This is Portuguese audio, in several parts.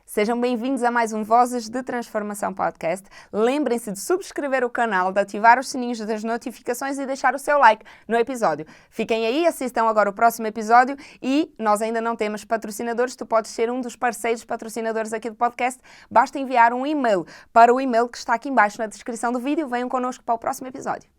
Sejam bem-vindos a mais um Vozes de Transformação Podcast. Lembrem-se de subscrever o canal, de ativar os sininhos das notificações e deixar o seu like no episódio. Fiquem aí, assistam agora o próximo episódio e nós ainda não temos patrocinadores. Tu podes ser um dos parceiros patrocinadores aqui do podcast. Basta enviar um e-mail para o e-mail que está aqui embaixo na descrição do vídeo. Venham connosco para o próximo episódio.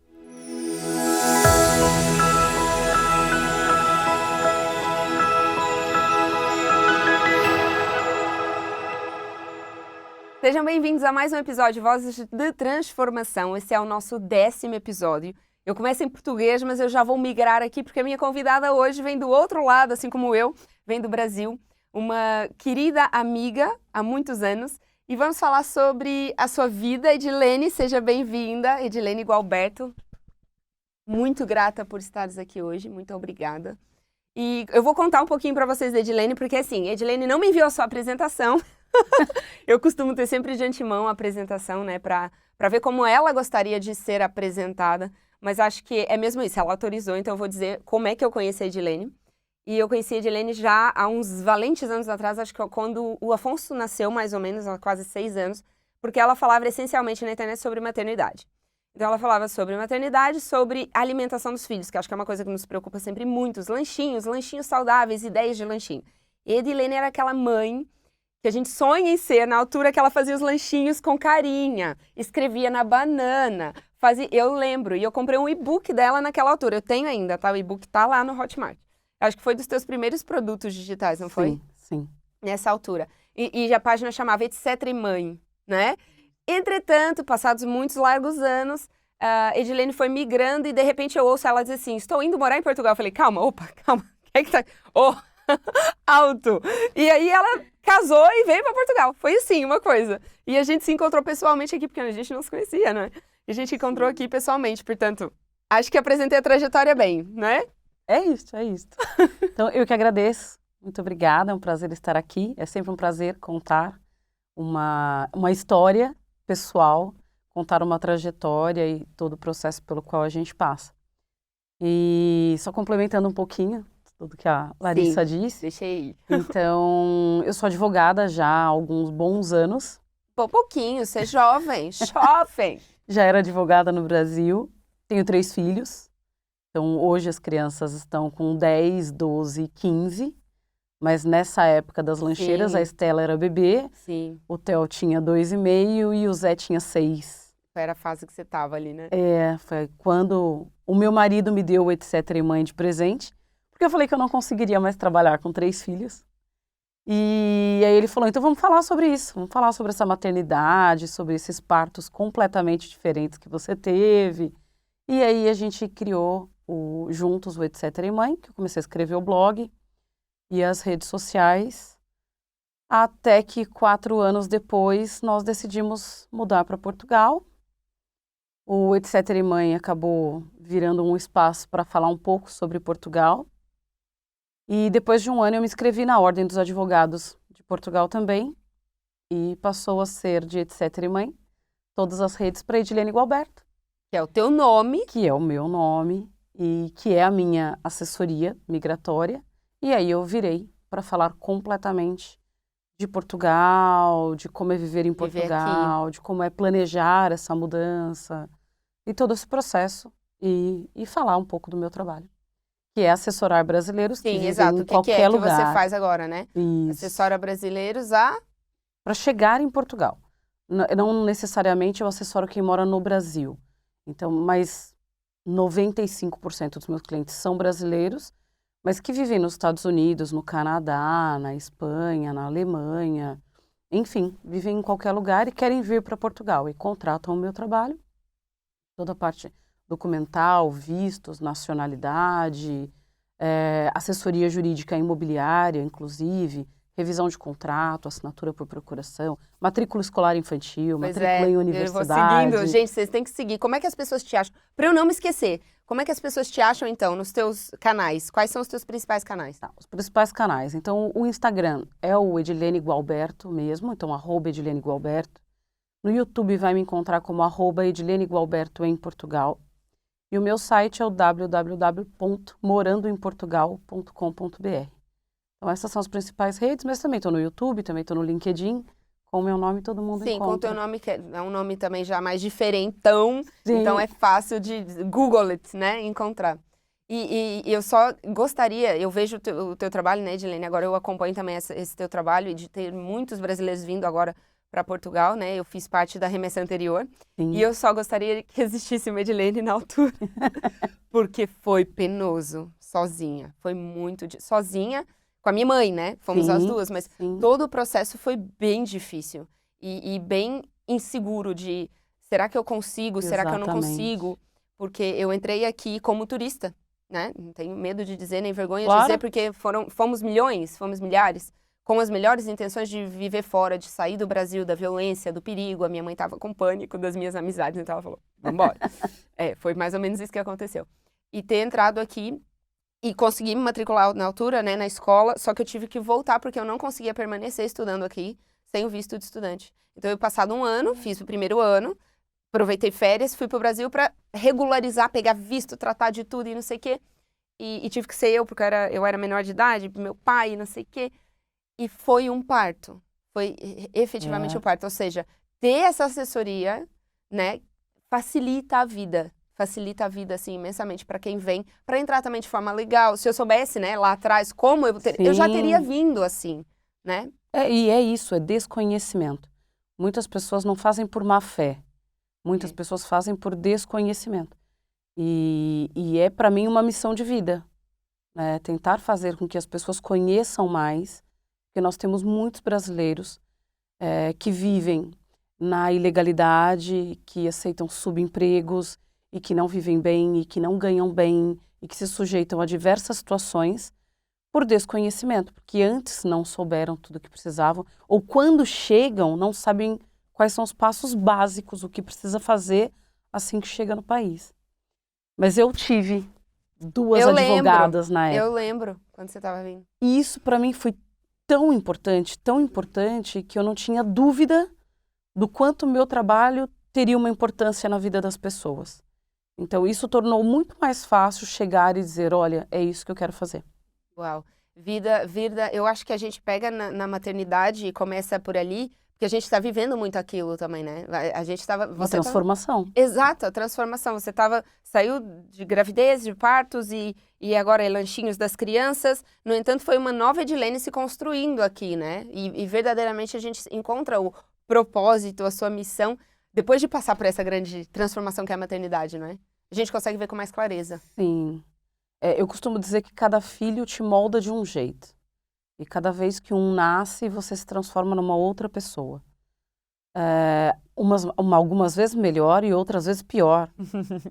Sejam bem-vindos a mais um episódio de Vozes de Transformação. Esse é o nosso 10º episódio. Eu começo em português, mas eu já vou migrar aqui porque a minha convidada hoje vem do outro lado, assim como eu, vem do Brasil. Uma querida amiga há muitos anos. E vamos falar sobre a sua vida. Edilene, seja bem-vinda. Edilene Gualberto, muito grata por estares aqui hoje. Muito obrigada. E eu vou contar um pouquinho para vocês da Edilene, porque assim, Edilene não me enviou a sua apresentação. Eu costumo ter sempre de antemão a apresentação, né, para ver como ela gostaria de ser apresentada, mas acho que é mesmo isso, ela autorizou, então eu vou dizer como é que eu conheci a Edilene. E eu conheci a Edilene já há uns valentes anos atrás, acho que quando o Afonso nasceu, mais ou menos, há quase 6 anos, porque ela falava essencialmente na internet sobre maternidade. Então ela falava sobre maternidade, sobre alimentação dos filhos, que acho que é uma coisa que nos preocupa sempre muito, os lanchinhos saudáveis, ideias de lanchinho. E a Edilene era aquela mãe que a gente sonha em ser, na altura que ela fazia os lanchinhos com carinha, escrevia na banana, fazia, eu lembro, e eu comprei um e-book dela naquela altura, eu tenho ainda, tá? O e-book tá lá no Hotmart. Acho que foi dos teus primeiros produtos digitais, não foi? Sim. Nessa altura. E a página chamava Etc. e Mãe, né? Entretanto, passados muitos largos anos, a Edilene foi migrando e de repente eu ouço ela dizer assim, estou indo morar em Portugal. Eu falei, calma, calma, o que é que tá... Oh, alto! E aí ela casou e veio para Portugal. Foi assim, uma coisa. E a gente se encontrou pessoalmente aqui, porque a gente não se conhecia, né? E a gente encontrou aqui pessoalmente, portanto, acho que apresentei a trajetória bem, né? É isso. Então, eu que agradeço. Muito obrigada, é um prazer estar aqui. É sempre um prazer contar uma história pessoal, contar uma trajetória e todo o processo pelo qual a gente passa. E só complementando um pouquinho tudo que a Larissa disse. Deixei. Então, eu sou advogada já há alguns bons anos. Pouquinho, você é jovem, jovem. Já era advogada no Brasil, tenho 3 filhos. Então, hoje as crianças estão com 10, 12 e 15. Mas nessa época das lancheiras, a Estela era bebê. Sim. O Theo tinha 2,5 e o Zé tinha 6. Era a fase que você tava ali, né? Foi quando o meu marido me deu o Etc. e Mãe de presente. Porque eu falei que eu não conseguiria mais trabalhar com 3 filhos. E aí ele falou, então vamos falar sobre isso. Vamos falar sobre essa maternidade, sobre esses partos completamente diferentes que você teve. E aí a gente criou juntos o Etc. e Mãe, que eu comecei a escrever o blog e as redes sociais. Até que 4 anos depois nós decidimos mudar para Portugal. O Etc. e Mãe acabou virando um espaço para falar um pouco sobre Portugal. E depois de 1 ano eu me inscrevi na Ordem dos Advogados de Portugal também. E passou a ser de Etc. e Mãe, todas as redes para Edilene Gualberto. Que é o teu nome. Que é o meu nome e que é a minha assessoria migratória. E aí eu virei para falar completamente de Portugal, de como é viver em Portugal, de como é planejar essa mudança e todo esse processo. E falar um pouco do meu trabalho. Que é assessorar brasileiros que vivem em qualquer lugar. Que você faz agora, né? Isso. Assessora brasileiros para chegar em Portugal. Não necessariamente eu assessoro quem mora no Brasil. Então, mas 95% dos meus clientes são brasileiros, mas que vivem nos Estados Unidos, no Canadá, na Espanha, na Alemanha, enfim, vivem em qualquer lugar e querem vir para Portugal e contratam o meu trabalho, toda a parte documental, vistos, nacionalidade, assessoria jurídica imobiliária, inclusive, revisão de contrato, assinatura por procuração, matrícula escolar infantil, matrícula em universidade. Eu vou seguindo. Gente, vocês têm que seguir. Como é que as pessoas te acham? Para eu não me esquecer, como é que as pessoas te acham, então, nos teus canais? Quais são os teus principais canais? Tá, os principais canais. Então, o Instagram é o Edilene Gualberto mesmo, então, @Edilene Gualberto. No YouTube vai me encontrar como @Edilene Gualberto em Portugal. E o meu site é o www.morandoemportugal.com.br. Então essas são as principais redes, mas também estou no YouTube, também estou no LinkedIn, com o meu nome todo mundo Sim, com o encontra. teu nome, que é um nome também já mais diferentão, então Sim. é fácil de Google it, né, encontrar. E eu só gostaria, eu vejo o teu trabalho, né, Edilene, agora eu acompanho também esse teu trabalho e de ter muitos brasileiros vindo agora para Portugal, né, eu fiz parte da remessa anterior, Sim. e eu só gostaria que existisse uma Edilene na altura, porque foi penoso, sozinha, foi muito, sozinha, com a minha mãe, né, fomos as Sim, duas, mas sim. todo o processo foi bem difícil e bem inseguro de, será que eu consigo, será que eu não Exatamente. consigo? Porque eu entrei aqui como turista, né? Não tenho medo de dizer, nem vergonha de Claro. dizer, porque fomos milhões, fomos milhares, com as melhores intenções de viver fora, de sair do Brasil, da violência, do perigo. A minha mãe estava com pânico das minhas amizades, então ela falou, vambora. Foi mais ou menos isso que aconteceu. E ter entrado aqui e consegui me matricular na altura, né, na escola, só que eu tive que voltar porque eu não conseguia permanecer estudando aqui sem o visto de estudante. Então, eu passado um ano, fiz o primeiro ano, aproveitei férias, fui pro Brasil para regularizar, pegar visto, tratar de tudo e não sei o quê. E tive que ser eu, porque eu era menor de idade, meu pai, não sei o quê. E foi um parto. Foi efetivamente um parto. Ou seja, ter essa assessoria, né, facilita a vida. Facilita a vida, assim, imensamente para quem vem, para entrar também de forma legal. Se eu soubesse, né, lá atrás, como eu já teria vindo assim, né? E é isso, é desconhecimento. Muitas pessoas não fazem por má fé. Muitas pessoas fazem por desconhecimento. E é, para mim, uma missão de vida, né? Tentar fazer com que as pessoas conheçam mais, porque nós temos muitos brasileiros que vivem na ilegalidade, que aceitam subempregos e que não vivem bem e que não ganham bem e que se sujeitam a diversas situações por desconhecimento, porque antes não souberam tudo o que precisavam, ou quando chegam não sabem quais são os passos básicos, o que precisa fazer assim que chega no país. Mas eu tive duas advogadas na época. Eu lembro, quando você estava vindo. E isso para mim foi tão importante, que eu não tinha dúvida do quanto o meu trabalho teria uma importância na vida das pessoas. Então isso tornou muito mais fácil chegar e dizer, olha, é isso que eu quero fazer. Uau. Vida, eu acho que a gente pega na maternidade e começa por ali, porque a gente está vivendo muito aquilo também, né? A gente estava... Uma transformação. Exato, a transformação. Você saiu de gravidez, de partos e agora é lanchinhos das crianças. No entanto, foi uma nova Edilene se construindo aqui, né? E verdadeiramente a gente encontra o propósito, a sua missão, depois de passar por essa grande transformação que é a maternidade, não é? A gente consegue ver com mais clareza. Sim. Eu costumo dizer que cada filho te molda de um jeito. E cada vez que um nasce, você se transforma numa outra pessoa. Algumas vezes melhor e outras vezes pior.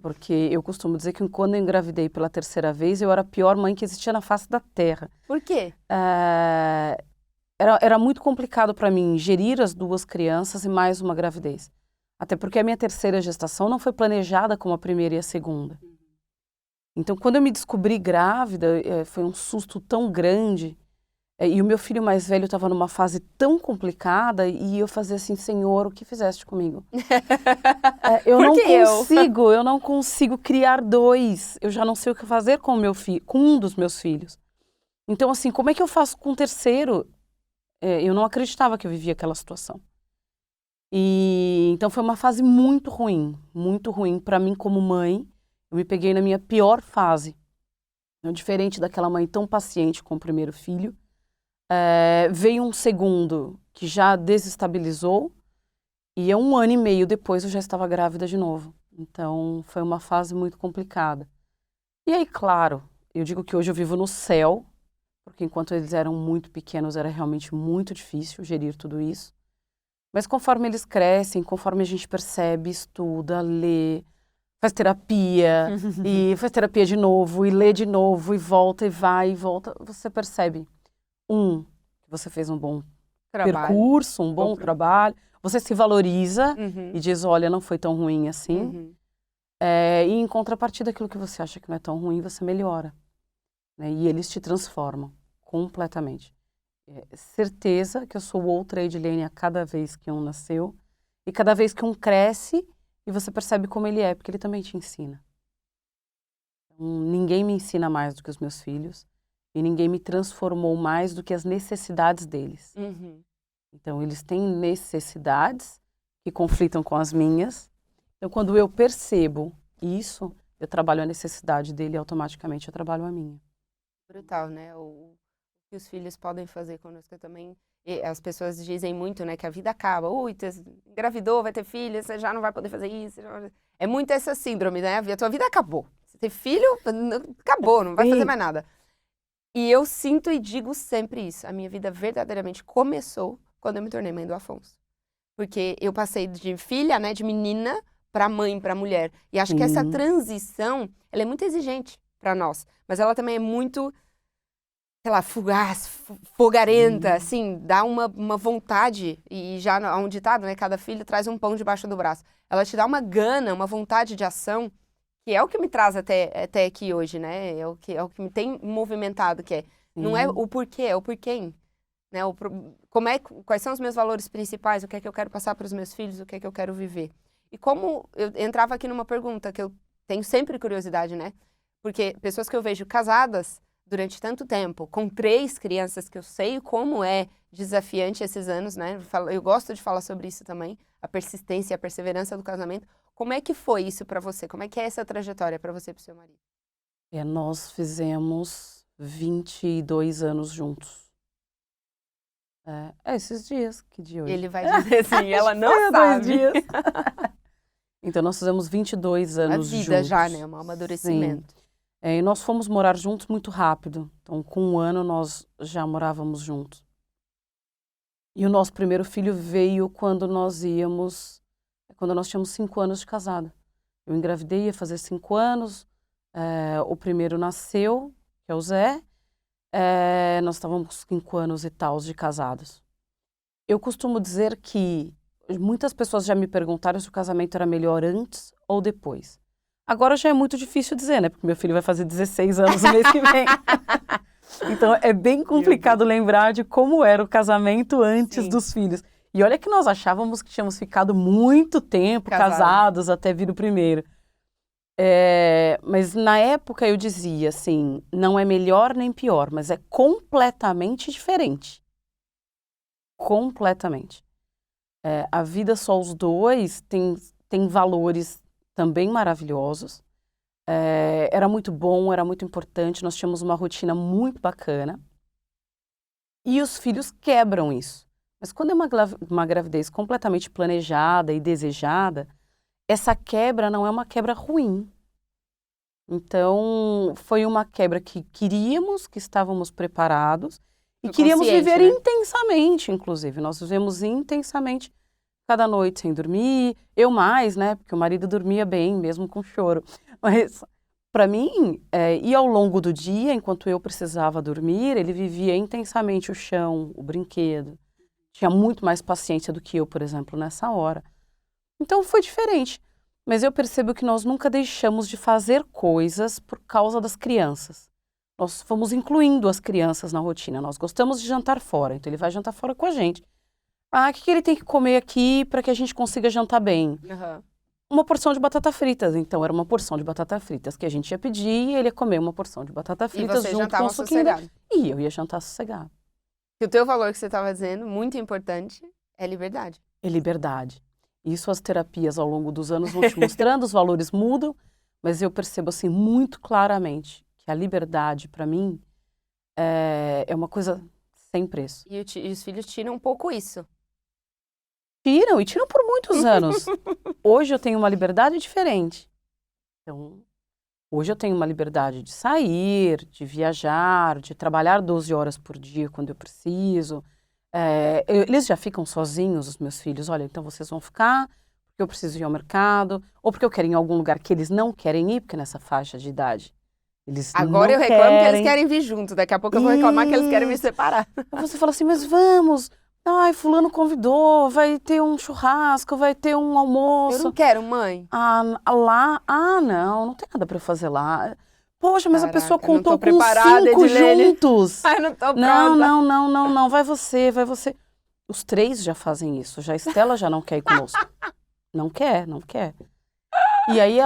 Porque eu costumo dizer que quando eu engravidei pela terceira vez, eu era a pior mãe que existia na face da terra. Por quê? Era muito complicado para mim gerir as duas crianças e mais uma gravidez. Até porque a minha terceira gestação não foi planejada como a primeira e a segunda. Então, quando eu me descobri grávida, foi um susto tão grande. E o meu filho mais velho estava numa fase tão complicada e eu fazia assim, Senhor, o que fizeste comigo? Eu não consigo criar dois. Eu já não sei o que fazer com com um dos meus filhos. Então, assim, como é que eu faço com o terceiro? Eu não acreditava que eu vivia aquela situação. E então foi uma fase muito ruim para mim como mãe. Eu me peguei na minha pior fase. Diferente daquela mãe tão paciente com o primeiro filho. Veio um segundo que já desestabilizou. E 1 ano e meio depois eu já estava grávida de novo. Então foi uma fase muito complicada. E aí, claro, eu digo que hoje eu vivo no céu. Porque enquanto eles eram muito pequenos era realmente muito difícil gerir tudo isso. Mas conforme eles crescem, conforme a gente percebe, estuda, lê, faz terapia, e faz terapia de novo, e lê de novo, e volta, e vai, e volta, você percebe, que você fez um bom percurso, um bom trabalho, você se valoriza e diz, olha, não foi tão ruim assim, e em contrapartida, aquilo que você acha que não é tão ruim, você melhora, né? E eles te transformam completamente. Certeza que eu sou outra Edilene a cada vez que um nasceu, e cada vez que um cresce, e você percebe como ele é, porque ele também te ensina. Ninguém me ensina mais do que os meus filhos, e ninguém me transformou mais do que as necessidades deles. Uhum. Então, eles têm necessidades que conflitam com as minhas. Então, quando eu percebo isso, eu trabalho a necessidade dele e automaticamente eu trabalho a minha. Brutal, né? O que os filhos podem fazer conosco também. E as pessoas dizem muito, né, que a vida acaba. Ui, engravidou, vai ter filho, você já não vai poder fazer isso. É muito essa síndrome, né? A tua vida acabou. Você ter filho, acabou, não vai fazer mais nada. E eu sinto e digo sempre isso. A minha vida verdadeiramente começou quando eu me tornei mãe do Afonso. Porque eu passei de filha, né, de menina, para mãe, para mulher. E acho que essa transição, ela é muito exigente para nós. Mas ela também é muito, sei lá, fugaz, fogarenta, assim, dá uma vontade. E já há um ditado, né, cada filho traz um pão debaixo do braço. Ela te dá uma gana, uma vontade de ação, que é o que me traz até aqui hoje, né? É o que me tem movimentado, que é. Não é o porquê, é o porquê. Né? Quais são os meus valores principais, o que é que eu quero passar para os meus filhos, o que é que eu quero viver. E como eu entrava aqui numa pergunta que eu tenho sempre curiosidade, né? Porque pessoas que eu vejo casadas durante tanto tempo, com 3 crianças, que eu sei como é desafiante esses anos, né? Eu gosto de falar sobre isso também, a persistência e a perseverança do casamento. Como é que foi isso para você? Como é que é essa trajetória para você e para o seu marido? Nós fizemos 22 anos juntos. Esses dias, que dia hoje? Ele vai dizer assim, ela não Foi há sabe. 2 dias. Então, nós fizemos 22 anos juntos. A vida já, né? Um amadurecimento. Sim. E nós fomos morar juntos muito rápido. Então, com 1 ano, nós já morávamos juntos. E o nosso primeiro filho veio quando nós tínhamos 5 anos de casado. Eu engravidei, ia fazer 5 anos. O primeiro nasceu, que é o Zé. Nós estávamos com 5 anos e tal de casados. Eu costumo dizer que muitas pessoas já me perguntaram se o casamento era melhor antes ou depois. Agora já é muito difícil dizer, né? Porque meu filho vai fazer 16 anos no mês que vem. Então é bem complicado lembrar de como era o casamento antes dos filhos. E olha que nós achávamos que tínhamos ficado muito tempo casados até vir o primeiro. Mas na época eu dizia assim, não é melhor nem pior, mas é completamente diferente. Completamente. A vida só os dois tem valores também maravilhosos. Era muito bom, era muito importante, nós tínhamos uma rotina muito bacana. E os filhos quebram isso. Mas quando é uma gravidez completamente planejada e desejada, essa quebra não é uma quebra ruim. Então, foi uma quebra que queríamos, que estávamos preparados e queríamos viver intensamente, inclusive. Nós vivemos intensamente cada noite sem dormir. Eu mais, né? Porque o marido dormia bem, mesmo com choro. Mas, para mim, e ao longo do dia, enquanto eu precisava dormir, ele vivia intensamente o chão, o brinquedo. Tinha muito mais paciência do que eu, por exemplo, nessa hora. Então, foi diferente. Mas eu percebo que nós nunca deixamos de fazer coisas por causa das crianças. Nós fomos incluindo as crianças na rotina. Nós gostamos de jantar fora, então ele vai jantar fora com a gente. O que ele tem que comer aqui para que a gente consiga jantar bem? Uma porção de batata fritas. Então era uma porção de batata fritas que a gente ia pedir e ele ia comer uma porção de batata fritas junto com o suquinho. E eu ia jantar sossegado. E o teu valor que você estava dizendo, muito importante, é liberdade. É liberdade. Isso as terapias ao longo dos anos vão te mostrando, os valores mudam, mas eu percebo assim muito claramente que a liberdade, para mim, é uma coisa sem preço. E os filhos tiram um pouco isso. Tiram, e tiram por muitos anos. Hoje eu tenho uma liberdade diferente. Então, hoje eu tenho uma liberdade de sair, de viajar, de trabalhar 12 horas por dia quando eu preciso. Eles já ficam sozinhos, os meus filhos. Olha, então vocês vão ficar porque eu preciso ir ao mercado, ou porque eu quero ir em algum lugar que eles não querem ir, porque nessa faixa de idade eles Agora não eu reclamo querem. que eles querem vir junto, daqui a pouco eu vou reclamar que eles querem me separar. Você fala assim, mas vamos, fulano convidou, vai ter um churrasco, vai ter um almoço. Eu não quero, mãe. Não tem nada para fazer lá. Poxa, mas Caraca, a pessoa contou com preparada, 5 Edilene. juntos. Ai, não tô pronta. Não, vai você. Os 3 já fazem isso, já a Estela já não quer ir conosco. Não quer. E aí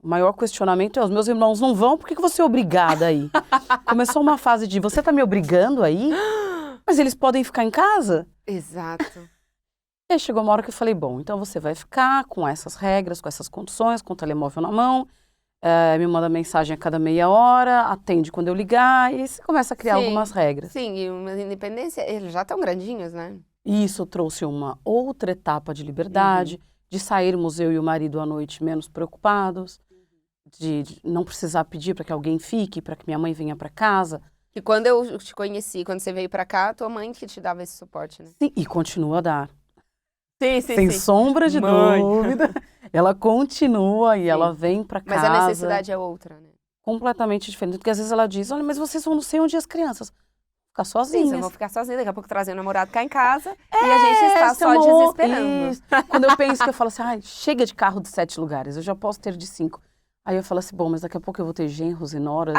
O maior questionamento é, os meus irmãos não vão, por que você é obrigada a ir? Começou uma fase de, você tá me obrigando a ir? Mas eles podem ficar em casa? Exato. E aí chegou uma hora que eu falei, bom, então você vai ficar com essas regras, com essas condições, com o telemóvel na mão, me manda mensagem a cada meia hora, atende quando eu ligar, e você começa a criar algumas regras. Sim, e uma independência, eles já estão grandinhos, né? E isso trouxe uma outra etapa de liberdade, de sairmos eu e o marido à noite menos preocupados, de não precisar pedir para que alguém fique, para que minha mãe venha para casa. E quando eu te conheci, quando você veio pra cá, tua mãe que te dava esse suporte, né? Sim, e continua a dar. Sim, Sem sombra de dúvida. Ela continua e ela vem para casa. Mas a necessidade é outra, né? Completamente diferente. Porque às vezes ela diz, olha, mas vocês vão não sei onde as crianças. Ficar Sim, sozinhas. vocês vão ficar sozinha, daqui a pouco trazer o namorado cá em casa e a gente está só desesperando. Isso. Quando eu penso que eu falo assim, ai, chega de carro de 7 lugares, eu já posso ter de 5. Aí eu falo assim, bom, mas daqui a pouco eu vou ter genros e noras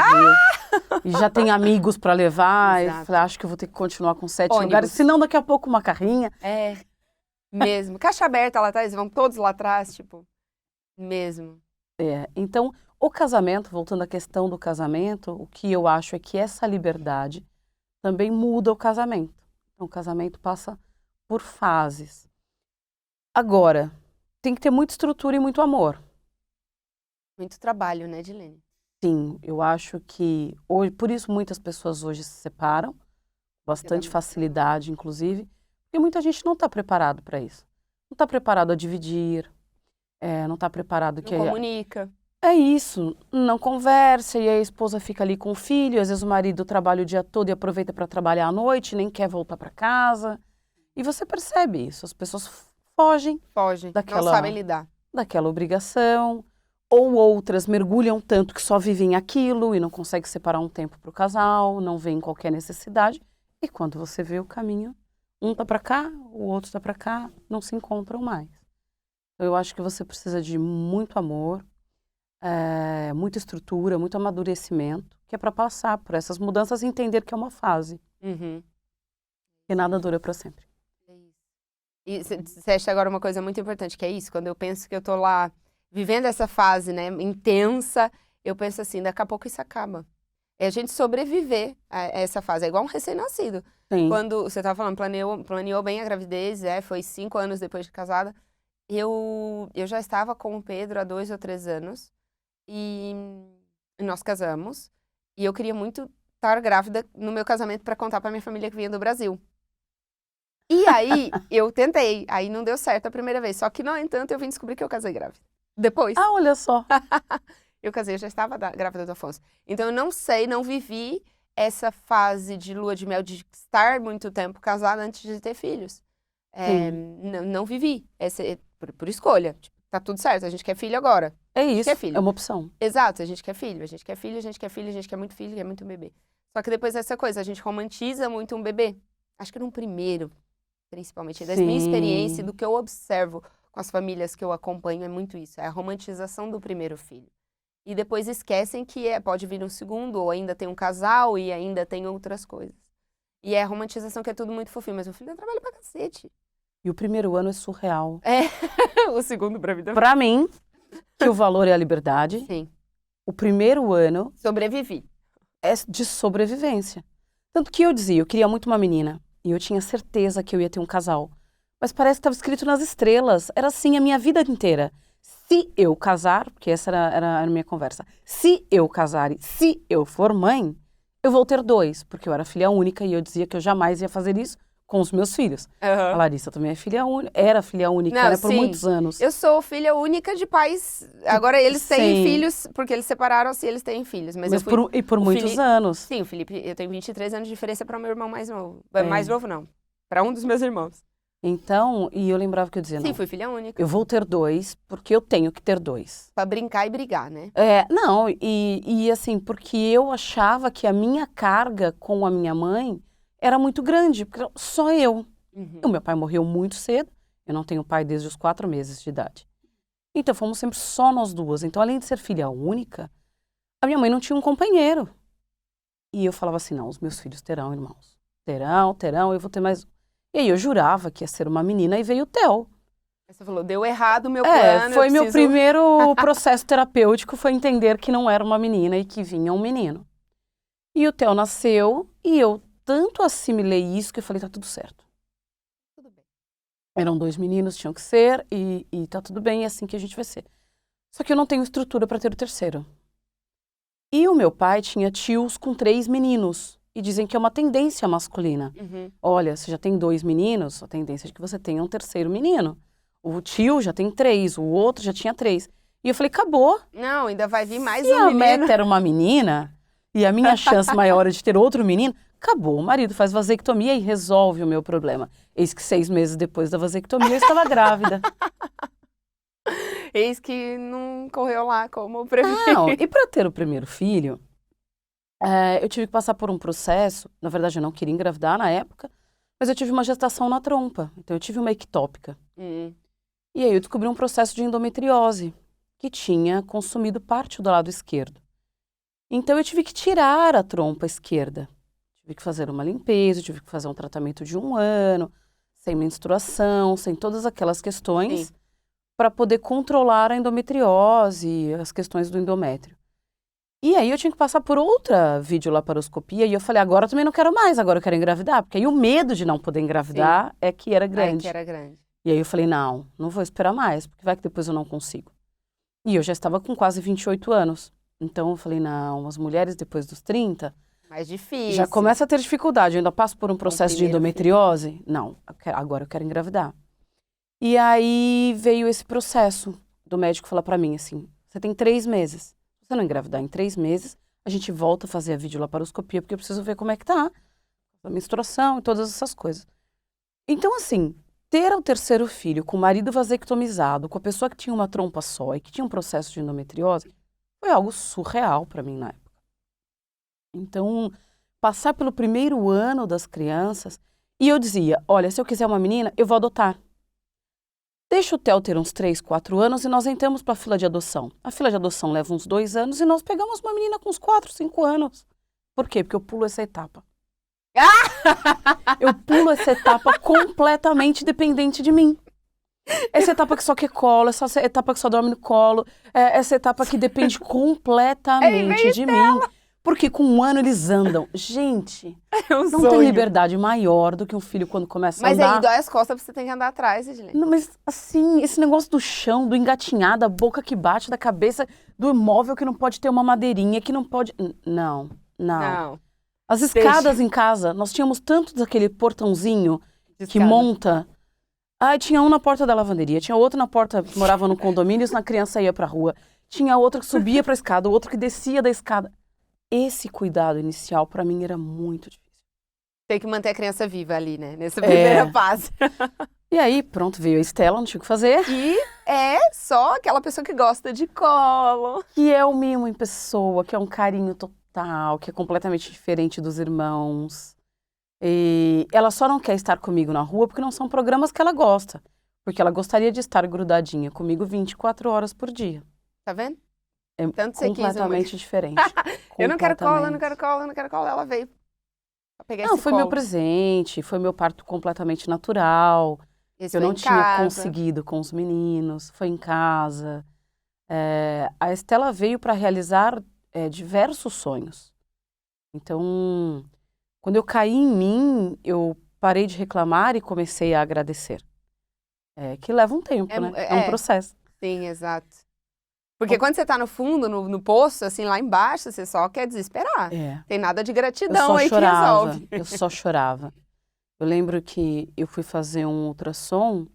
e já tem amigos para levar. E eu acho que eu vou ter que continuar com 7 lugares, senão daqui a pouco uma carrinha. É, mesmo. Caixa aberta lá atrás, vão todos lá atrás, tipo, mesmo. Então, o casamento, voltando à questão do casamento, o que eu acho é que essa liberdade também muda o casamento. Então, o casamento passa por fases. Agora, tem que ter muita estrutura e muito amor. Muito trabalho, né, Edilene? Sim, eu acho que hoje, por isso muitas pessoas hoje se separam, bastante facilidade, inclusive, porque muita gente não está preparado para isso. Não está preparado a dividir, não está preparado não comunica. É isso, não conversa e a esposa fica ali com o filho, às vezes o marido trabalha o dia todo e aproveita para trabalhar à noite, nem quer voltar para casa. E você percebe isso, as pessoas fogem. Não sabem lidar. Daquela obrigação. Ou outras mergulham tanto que só vivem aquilo e não conseguem separar um tempo para o casal, não veem qualquer necessidade. E quando você vê o caminho, um tá para cá, o outro tá para cá, não se encontram mais. Então, eu acho que você precisa de muito amor, muita estrutura, muito amadurecimento, que é para passar por essas mudanças e entender que é uma fase. Que nada dura para sempre. E você acha agora uma coisa muito importante, que é isso, quando eu penso que eu tô lá vivendo essa fase, né, intensa, eu penso assim, daqui a pouco isso acaba. É a gente sobreviver a essa fase, é igual um recém-nascido. Quando você estava falando, planeou bem a gravidez, foi 5 anos depois de casada, eu já estava com o Pedro há 2 ou 3 anos, e nós casamos, e eu queria muito estar grávida no meu casamento para contar para minha família que vinha do Brasil. E aí, eu tentei, aí não deu certo a primeira vez, só que, no entanto, eu vim descobrir que eu casei grávida. Depois. Ah, olha só. Eu casei, eu já estava grávida do Afonso. Então, eu não sei, não vivi essa fase de lua de mel, de estar muito tempo casada antes de ter filhos. Não vivi, por escolha. Tipo, tá tudo certo, a gente quer filho agora. É isso, quer filho. É uma opção. Exato, a gente quer filho, a gente quer filho, a gente quer filho, a gente quer muito filho, quer muito bebê. Só que depois dessa coisa, a gente romantiza muito um bebê. Acho que no primeiro, principalmente, da minha experiência e do que eu observo com as famílias que eu acompanho, é muito isso. É a romantização do primeiro filho. E depois esquecem que pode vir um segundo, ou ainda tem um casal, e ainda tem outras coisas. E é a romantização que é tudo muito fofinho, mas o filho trabalha pra cacete. E o primeiro ano é surreal. O segundo pra vida. Pra mim, que o valor é a liberdade. Sim. O primeiro ano... Sobrevivi. É de sobrevivência. Tanto que eu dizia, eu queria muito uma menina. E eu tinha certeza que eu ia ter um casal. Mas parece que estava escrito nas estrelas. Era assim a minha vida inteira. Se eu casar, porque essa era a minha conversa. Se eu casar e se eu for mãe, eu vou ter 2. Porque eu era filha única e eu dizia que eu jamais ia fazer isso com os meus filhos. A Larissa também é filha única, era filha única, né, por muitos anos. Eu sou filha única de pais. Agora eles têm filhos, porque eles separaram-se e eles têm filhos. Mas por muitos anos. Sim, o Felipe, eu tenho 23 anos de diferença para o meu irmão mais novo. Mais novo não, para um dos meus irmãos. Então, e eu lembrava que eu dizia, Sim, fui filha única. Eu vou ter 2, porque eu tenho que ter 2. Pra brincar e brigar, né? Não, e assim, porque eu achava que a minha carga com a minha mãe era muito grande, porque só eu. O meu pai morreu muito cedo, eu não tenho pai desde os 4 meses de idade. Então, fomos sempre só nós duas. Então, além de ser filha única, a minha mãe não tinha um companheiro. E eu falava assim, não, os meus filhos terão irmãos. Terão, eu vou ter mais... E aí eu jurava que ia ser uma menina e veio o Theo. Você falou, deu errado o meu plano, foi eu meu preciso... primeiro processo terapêutico, foi entender que não era uma menina e que vinha um menino. E o Theo nasceu e eu tanto assimilei isso que eu falei, tá tudo certo. Tudo bem. Eram 2 meninos, tinham que ser, e tá tudo bem, é assim que a gente vai ser. Só que eu não tenho estrutura para ter o terceiro. E o meu pai tinha tios com 3 meninos. E dizem que é uma tendência masculina. Uhum. Olha, você já tem 2 meninos, a tendência é de que você tenha um terceiro menino. O tio já tem 3, o outro já tinha 3. E eu falei, acabou. Não, ainda vai vir mais Se um a menino. meta era uma menina, e a minha chance maior é de ter outro menino, acabou. O marido faz vasectomia e resolve o meu problema. Eis que 6 meses depois da vasectomia eu estava grávida. Eis que não correu lá como previsto. Não, e para ter o primeiro filho, eu tive que passar por um processo. Na verdade, eu não queria engravidar na época, mas eu tive uma gestação na trompa. Então, eu tive uma ectópica. E aí, eu descobri um processo de endometriose, que tinha consumido parte do lado esquerdo. Então, eu tive que tirar a trompa esquerda. Tive que fazer uma limpeza, tive que fazer um tratamento de 1 ano, sem menstruação, sem todas aquelas questões, para poder controlar a endometriose, as questões do endométrio. E aí eu tinha que passar por outra videolaparoscopia e eu falei, agora eu também não quero mais, agora eu quero engravidar. Porque aí o medo de não poder engravidar é que era grande. É que era grande. E aí eu falei, não vou esperar mais, porque vai que depois eu não consigo. E eu já estava com quase 28 anos. Então eu falei, não, as mulheres depois dos 30... Mais difícil. Já começa a ter dificuldade, eu ainda passo por um processo de endometriose. Não, agora eu quero engravidar. E aí veio esse processo do médico falar pra mim assim, você tem 3 meses. Se você não engravidar em 3 meses, a gente volta a fazer a videolaparoscopia, porque eu preciso ver como é que tá a menstruação e todas essas coisas. Então, assim, ter o terceiro filho com o marido vasectomizado, com a pessoa que tinha uma trompa só e que tinha um processo de endometriose, foi algo surreal pra mim na época. Então, passar pelo primeiro ano das crianças, e eu dizia, olha, se eu quiser uma menina, eu vou adotar. Deixa o Theo ter uns 3, 4 anos e nós entramos para a fila de adoção. A fila de adoção leva uns 2 anos e nós pegamos uma menina com uns 4, 5 anos. Por quê? Porque eu pulo essa etapa. Eu pulo essa etapa completamente dependente de mim. Essa etapa que só quer colo, essa etapa que só dorme no colo, essa etapa que depende completamente de mim. Porque com 1 ano eles andam. Gente, não tem liberdade maior do que um filho quando começa a andar. Mas aí dói as costas, você tem que andar atrás, Edilene. Não, mas assim, esse negócio do chão, do engatinhar, da boca que bate, da cabeça, do imóvel que não pode ter uma madeirinha, que não pode... Não. As escadas em casa, nós tínhamos tanto daquele portãozinho que monta. Tinha um na porta da lavanderia, tinha outro na porta, morava no condomínio, na criança ia pra rua. Tinha outro que subia pra escada, outro que descia da escada. Esse cuidado inicial, pra mim, era muito difícil. Tem que manter a criança viva ali, né? Nessa primeira fase. E aí, pronto, veio a Estela, não tinha o que fazer. E é só aquela pessoa que gosta de colo. Que é o mimo em pessoa, que é um carinho total, que é completamente diferente dos irmãos. E ela só não quer estar comigo na rua porque não são programas que ela gosta. Porque ela gostaria de estar grudadinha comigo 24 horas por dia. Tá vendo? É Tanto você completamente diferente. Eu não quero colo, eu não quero colo, eu não quero colo. Ela veio pra pegar Não, esse foi colo. meu presente, foi meu parto completamente natural. Esse Eu foi não em tinha casa. conseguido com os meninos, foi em casa. A Estela veio para realizar diversos sonhos. Então, quando eu caí em mim, eu parei de reclamar e comecei a agradecer. Que leva um tempo, né? É um processo. Sim, exato. Porque quando você tá no fundo, no poço, assim, lá embaixo, você só quer desesperar. Tem nada de gratidão aí que resolve. Eu só chorava. Eu lembro que eu fui fazer um ultrassom,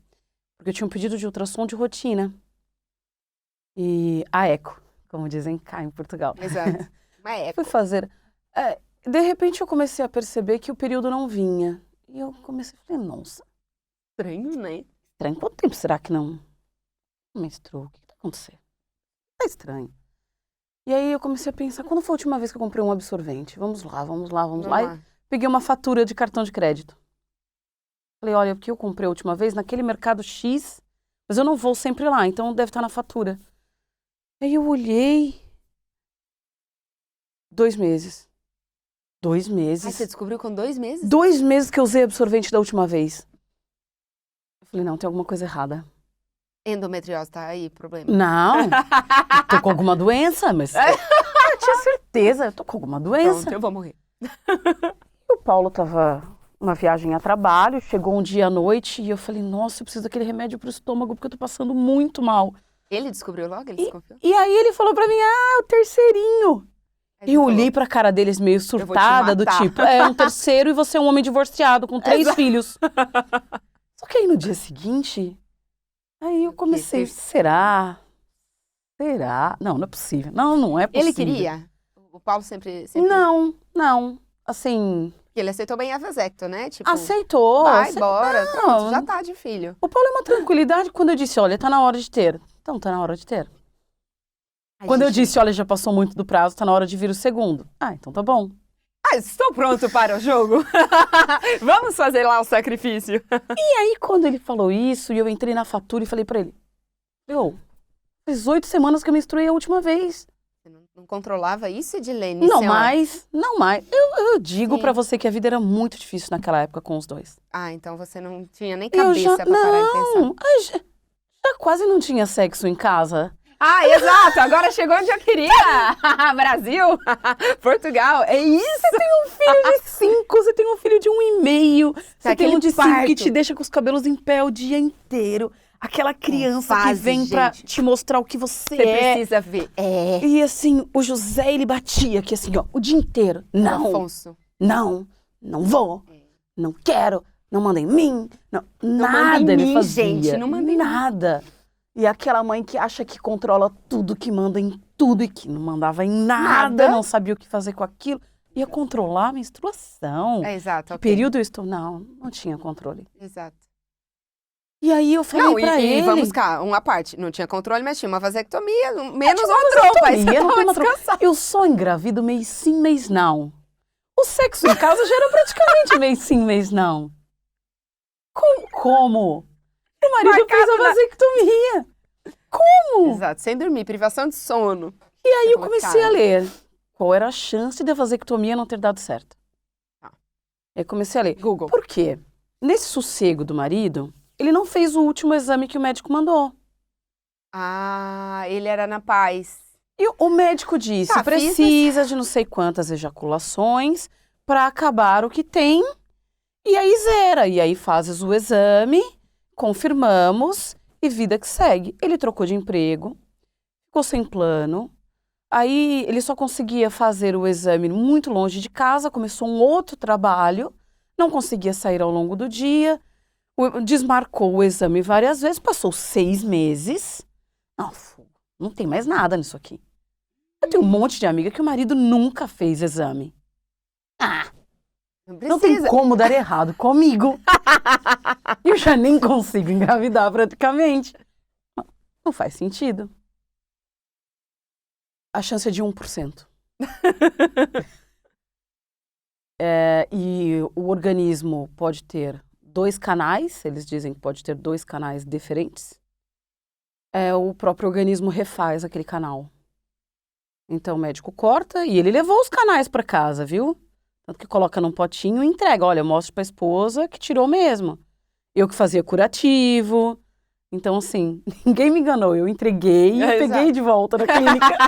porque eu tinha um pedido de ultrassom de rotina. E a eco, como dizem cá em Portugal. Exato. Uma eco. Fui fazer. De repente eu comecei a perceber que o período não vinha. E eu comecei a falar, nossa. Estranho, né? Estranho. Quanto tempo será que não menstruou? O que está acontecendo? Tá estranho. E aí eu comecei a pensar, quando foi a última vez que eu comprei um absorvente? Vamos lá. E peguei uma fatura de cartão de crédito. Falei, olha, porque eu comprei a última vez naquele mercado X, mas eu não vou sempre lá, então deve estar na fatura. Aí eu olhei... 2 meses. 2 meses. Você descobriu com 2 meses? 2 meses que eu usei absorvente da última vez. Eu falei, não, tem alguma coisa errada. Endometriose, tá aí o problema. Não, tô com alguma doença, mas eu tinha certeza, eu tô com alguma doença. Pronto, eu vou morrer. E o Paulo tava numa viagem a trabalho, chegou um dia à noite e eu falei, nossa, eu preciso daquele remédio pro estômago porque eu tô passando muito mal. Ele descobriu logo? Ele desconfiou? E aí ele falou pra mim, o terceirinho. Aí E eu você olhei falou, pra cara deles meio vou te surtada, do matar. tipo, um terceiro e você é um homem divorciado com 3 Exato. filhos. Só que aí no dia seguinte, aí eu comecei, Teve- será? Será? Não é possível. Não é possível. Ele queria? O Paulo sempre... Não. Assim, Porque ele aceitou bem a vasecto, né? Tipo, aceitou. vai, bora. Não. Pronto, já tá de filho. O Paulo é uma tranquilidade quando eu disse, olha, tá na hora de ter. Então, tá na hora de ter. Ai, Quando eu gente, disse, olha, já passou muito do prazo, tá na hora de vir o segundo. Então tá bom. estou pronto para o jogo. Vamos fazer lá o sacrifício. E aí, quando ele falou isso, e eu entrei na fatura e falei pra ele, faz 8 semanas que eu menstruei a última vez. Você não controlava isso, Edilene? Não Senhora? mais. Eu digo Sim. pra você que a vida era muito difícil naquela época com os dois. Então você não tinha nem Eu cabeça já, pra parar de pensar. não, já quase não tinha sexo em casa. Exato! Agora chegou onde eu queria! Brasil! Portugal! É isso! Você tem um filho de 5, você tem um filho de 1,5, você tem um de 5 que parto. te deixa com os cabelos em pé o dia inteiro. Aquela criança que fase, vem pra gente. te mostrar o que você Você é. precisa ver. E assim, o José, ele batia aqui assim, ó, o dia inteiro. Não, Afonso. não vou, não quero, não manda em mim. manda Nada em ele mim, fazia. gente, não manda em mim. Nada. E aquela mãe que acha que controla tudo, que manda em tudo e que não mandava em nada, Nada. não sabia o que fazer com aquilo. Ia controlar a menstruação. Exato. Que ok. período eu estou? Não tinha controle. Exato. E aí eu falei pra ele... vamos cá, uma parte. Não tinha controle, mas tinha uma vasectomia, menos Uma uma trompa. Aí você vasectomia, não tem uma tava trompa. descansado. Eu só engravido mês sim, mês não. O sexo em casa já era praticamente mês sim, mês não. Como? O marido fez Marcado a na- vasectomia. Como? Exato, sem dormir, privação de sono. E aí eu falou, comecei a cara. ler qual era a chance da vasectomia não ter dado certo. Tá. Aí comecei a ler. Google. Por quê? Nesse sossego do marido, ele não fez o último exame que o médico mandou. Ele era na paz. E o médico disse, Tá, precisa de não sei quantas ejaculações para acabar o que tem, e aí zera. E aí fazes o exame, confirmamos, e vida que segue. Ele trocou de emprego, ficou sem plano, aí ele só conseguia fazer o exame muito longe de casa, começou um outro trabalho, não conseguia sair ao longo do dia, desmarcou o exame várias vezes, passou 6 meses. Não tem mais nada nisso aqui. Eu tenho um monte de amiga que o marido nunca fez exame. Não tem como dar errado comigo. Eu já nem consigo engravidar praticamente. Não faz sentido. A chance é de 1%. E o organismo pode ter 2 canais, eles dizem que pode ter 2 canais diferentes. O próprio organismo refaz aquele canal. Então o médico corta e ele levou os canais para casa, viu? Tanto que coloca num potinho e entrega. Olha, mostra pra esposa que tirou mesmo. Eu que fazia curativo. Então, assim, ninguém me enganou. Eu entreguei e peguei Exato. de volta na clínica.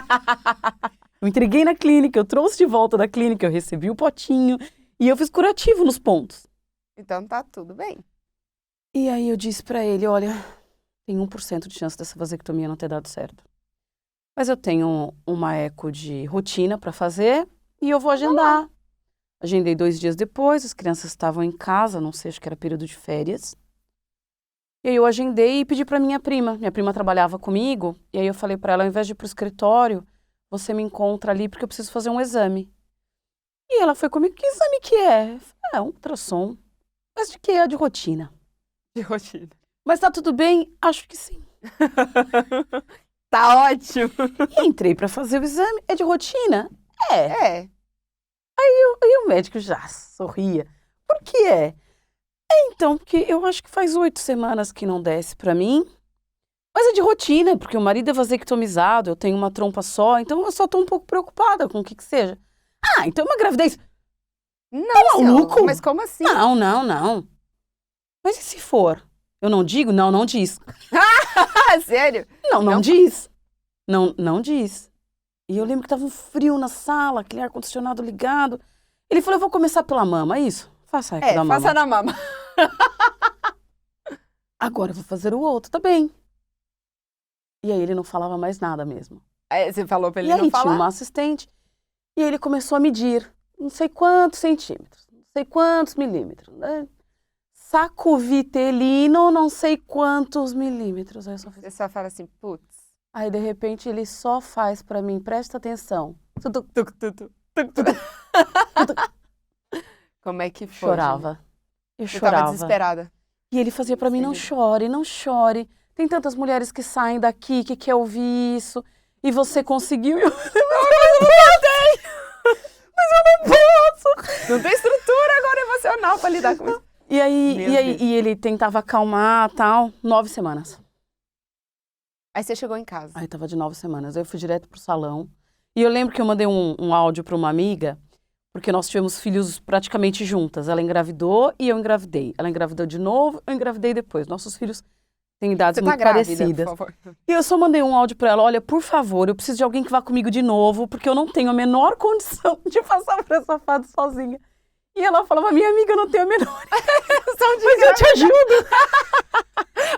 Eu entreguei na clínica, eu trouxe de volta da clínica, eu recebi o potinho e eu fiz curativo nos pontos. Então tá tudo bem. E aí eu disse pra ele, olha, tem 1% de chance dessa vasectomia não ter dado certo. Mas eu tenho uma eco de rotina pra fazer e eu vou agendar. Agendei 2 dias depois, as crianças estavam em casa, não sei, acho que era período de férias. E aí eu agendei e pedi pra minha prima. Minha prima trabalhava comigo, e aí eu falei pra ela, ao invés de ir pro escritório, você me encontra ali porque eu preciso fazer um exame. E ela foi comigo, que exame que é? Eu falei, um ultrassom. Mas de que é? De rotina. De rotina. Mas tá tudo bem? Acho que sim. Tá ótimo. E entrei pra fazer o exame. É de rotina? É. E o médico já sorria. Por que é? Então, porque eu acho que faz 8 semanas que não desce pra mim. Mas é de rotina, porque o marido é vasectomizado, eu tenho uma trompa só, então eu só tô um pouco preocupada com o que seja. Então é uma gravidez. Não, senhor, maluco? mas como assim? Não. Mas e se for? Eu não digo? Não diz. Sério? Não diz. Não diz. E eu lembro que tava um frio na sala, aquele ar-condicionado ligado. Ele falou, eu vou começar pela mama, é isso? Faça aí da mama. Faça na mama. Agora eu vou fazer o outro, tá bem. E aí ele não falava mais nada mesmo. Aí você falou pra ele E aí não falar? tinha uma assistente, e ele começou a medir, não sei quantos centímetros, não sei quantos milímetros, né? Saco vitelino, não sei quantos milímetros. Aí eu só fiz... Você só fala assim, putz. Aí de repente ele só faz pra mim, presta atenção. Tuc, tuc, tuc, tuc, tuc, tuc. Como é que foi? Chorava. Eu Você chorava. tava desesperada. E ele fazia pra mim, não chore, não chore. Tem tantas mulheres que saem daqui, que quer ouvir isso. E você conseguiu. Mas eu não posso. Não tem estrutura agora emocional pra lidar com isso. E ele tentava acalmar, tal. 9 semanas. Aí você chegou em casa. Aí tava de 9 semanas. Aí eu fui direto pro salão. E eu lembro que eu mandei um áudio pra uma amiga, porque nós tivemos filhos praticamente juntas. Ela engravidou e eu engravidei. Ela engravidou de novo, eu engravidei depois. Nossos filhos têm idades Você muito tá grávida, parecidas. por favor. E eu só mandei um áudio pra ela, olha, por favor, eu preciso de alguém que vá comigo de novo, porque eu não tenho a menor condição de passar por essa fase sozinha. E ela falava, minha amiga, eu não tenho a menor intenção de mas eu te ajudo.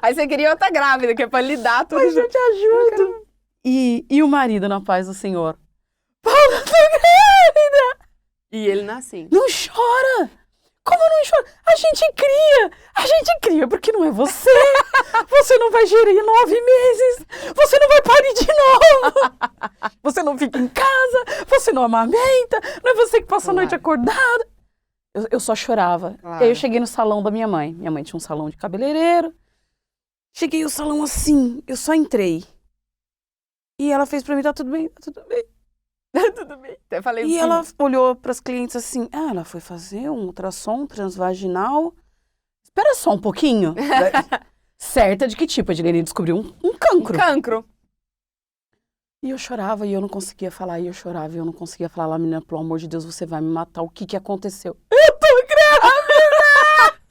Aí você queria outra grávida, que é pra lidar tudo. Mas eu te ajudo. E o marido, na paz do Senhor? Paula, tô grávida! E ele nasceu. Não chora! Como não chora? A gente cria, porque não é você. Você não vai gerir 9 meses. Você não vai parir de novo. Você não fica em casa, você não amamenta, não é você que passa a noite acordada. Eu só chorava. Claro. Aí eu cheguei no salão da minha mãe. Minha mãe tinha um salão de cabeleireiro. Cheguei no salão assim, eu só entrei. E ela fez pra mim, tá tudo bem, tá tudo bem. Tudo bem. Até falei E ela olhou para as clientes assim, ela foi fazer um ultrassom transvaginal. Espera só um pouquinho. Certa de que tipo? A Edilene descobriu um cancro. Um cancro. E eu chorava e eu não conseguia falar, e eu chorava e eu não conseguia falar. Lá, menina, pelo amor de Deus, você vai me matar. O que aconteceu? Eu tô grávida!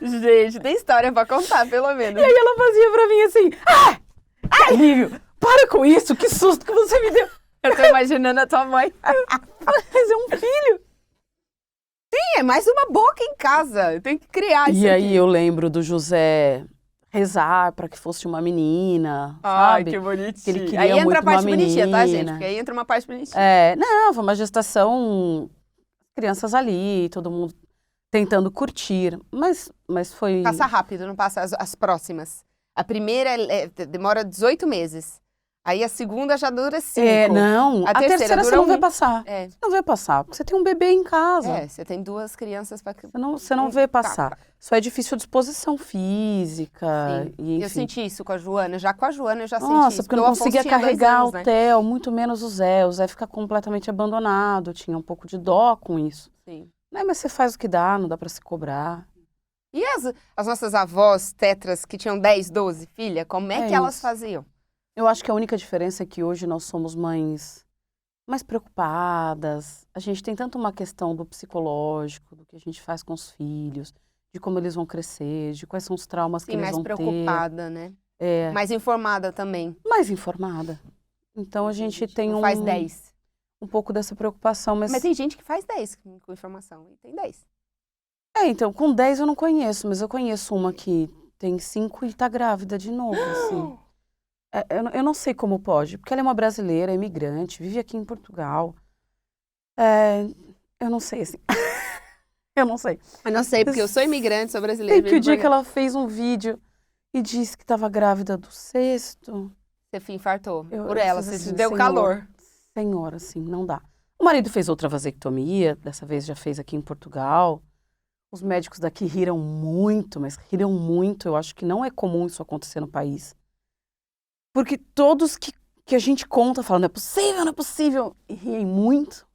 Gente, tem história pra contar, pelo menos. E aí ela fazia pra mim assim, Lívio, para com isso, que susto que você me deu. Eu tô imaginando a tua mãe. Mas é um filho. Sim, é mais uma boca em casa. Tem que criar isso E aí aqui. eu lembro do José rezar para que fosse uma menina, Ai, sabe? que bonitinho. Que ele queria aí entra muito a parte uma bonitinha, tá, gente? menina. Porque aí entra uma parte bonitinha. Não, foi uma gestação, crianças ali, todo mundo tentando curtir, mas foi... Passa rápido, não passa as próximas. A primeira demora 18 meses. Aí a segunda já dura 5. Não, a terceira você não vê passar. É. Você não vê passar, porque você tem um bebê em casa. Você tem 2 crianças para... Você não vê passar. Só é difícil a disposição física. Sim. E, enfim. Eu senti isso com a Joana. Já com a Joana eu já senti Nossa, isso. porque eu não o Afonso conseguia tinha 2 carregar anos, o né? Theo, muito menos o Zé. O Zé fica completamente abandonado, eu tinha um pouco de dó com isso. Sim. Mas você faz o que dá, não dá pra se cobrar. E as nossas avós tetras que tinham 10, 12 filhas, como é que elas isso. faziam? Eu acho que a única diferença é que hoje nós somos mães mais preocupadas. A gente tem tanto uma questão do psicológico, do que a gente faz com os filhos, de como eles vão crescer, de quais são os traumas que Sim, eles mais vão ter. preocupada, né? Mais informada também. Mais informada. Então a gente tem não faz 10. Um pouco dessa preocupação. Mas tem gente que faz 10 com informação. E tem 10. Então, com 10 eu não conheço, mas eu conheço uma que tem 5 e tá grávida de novo, assim. Eu não sei como pode, porque ela é uma brasileira, é imigrante, vive aqui em Portugal. Eu não sei, assim. Eu não sei. Eu não sei, porque eu sou imigrante, sou brasileira. Sei que o dia que ela fez um vídeo e disse que estava grávida do 6º... Você infartou. Por eu ela, fiz você assim, deu Senhor, calor. Senhor, assim, não dá. O marido fez outra vasectomia, dessa vez já fez aqui em Portugal. Os médicos daqui riram muito, mas riram muito. Eu acho que não é comum isso acontecer no país. Porque todos que a gente conta falam, não é possível, e riem muito.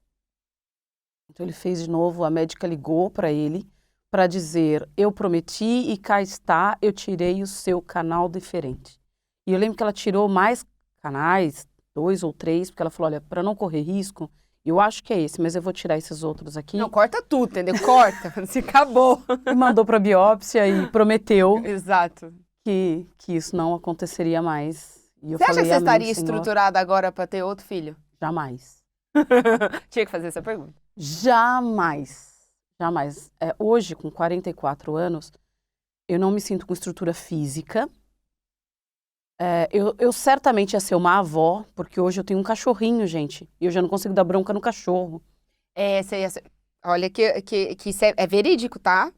Então ele fez de novo, a médica ligou para ele para dizer, eu prometi e cá está, eu tirei o seu canal deferente. E eu lembro que ela tirou mais canais, 2 ou 3, porque ela falou, olha, para não correr risco, eu acho que é esse, mas eu vou tirar esses outros aqui. Não, corta tudo, entendeu? Corta, se acabou. E mandou para biópsia e prometeu Exato. que isso não aconteceria mais. E eu Você acha falei, que você amém, estaria Senhor. estruturada agora para ter outro filho? Jamais. Tinha que fazer essa pergunta. Jamais. Jamais. Hoje, com 44 anos, eu não me sinto com estrutura física. Eu certamente ia ser uma avó, porque hoje eu tenho um cachorrinho, gente. E eu já não consigo dar bronca no cachorro. Olha que isso é verídico, tá?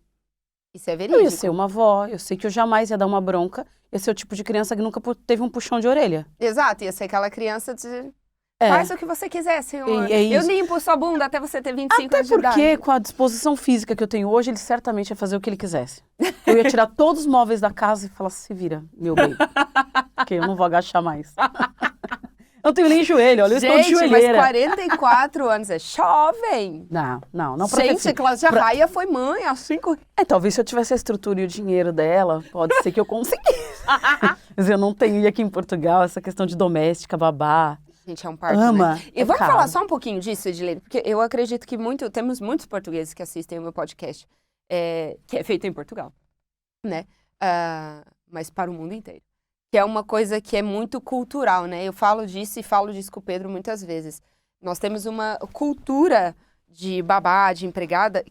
Isso é Eu verídico. ia ser uma avó, eu sei que eu jamais ia dar uma bronca. Ia ser o tipo de criança que nunca teve um puxão de orelha. Exato, ia ser aquela criança de... É. Faz o que você quiser, senhor. É isso. Eu limpo sua bunda até você ter 25 Até anos de idade. porque, com a disposição física que eu tenho hoje, ele certamente ia fazer o que ele quisesse. Eu ia tirar todos os móveis da casa e falar, se vira, meu bem. Porque eu não vou agachar mais. Eu não tenho nem joelho, olha, eu estou de Gente, mas joelheira. 44 anos é jovem. Não pra ter Gente, filho. Cláudia Raia foi mãe aos 5... Talvez se eu tivesse a estrutura e o dinheiro dela, pode ser que eu conseguisse. Mas eu não tenho, e aqui em Portugal, essa questão de doméstica, babá. Gente, é um parto, Ama. né? E vamos caro. falar só um pouquinho disso, Edilene, porque eu acredito que temos muitos portugueses que assistem o meu podcast, que é feito em Portugal, né? Mas para o mundo inteiro. Que é uma coisa que é muito cultural, né? Eu falo disso e falo disso com o Pedro muitas vezes. Nós temos uma cultura de babá, de empregada,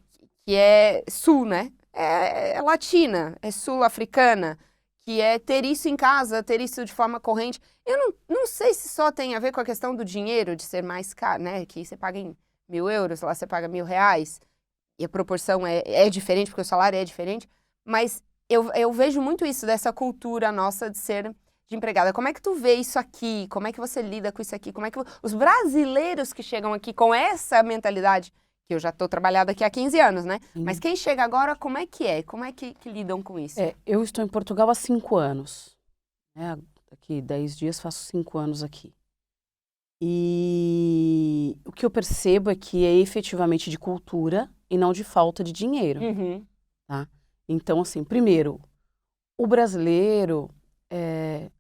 que é sul, né? É latina, é sul-africana, que é ter isso em casa, ter isso de forma corrente. Eu não sei se só tem a ver com a questão do dinheiro, de ser mais caro, né? Que você paga em 1.000 euros, lá você paga R$1.000, e a proporção é diferente, porque o salário é diferente, mas eu vejo muito isso, dessa cultura nossa de ser de empregada. Como é que tu vê isso aqui? Como é que você lida com isso aqui? Como é que os brasileiros que chegam aqui com essa mentalidade, que eu já estou trabalhada aqui há 15 anos, né? Mas quem chega agora, como é que é? Como é que lidam com isso? Eu estou em Portugal há 5 anos. Daqui 10 dias faço 5 anos aqui. E o que eu percebo é que é efetivamente de cultura e não de falta de dinheiro. Uhum. Tá? Então, assim, primeiro, o brasileiro,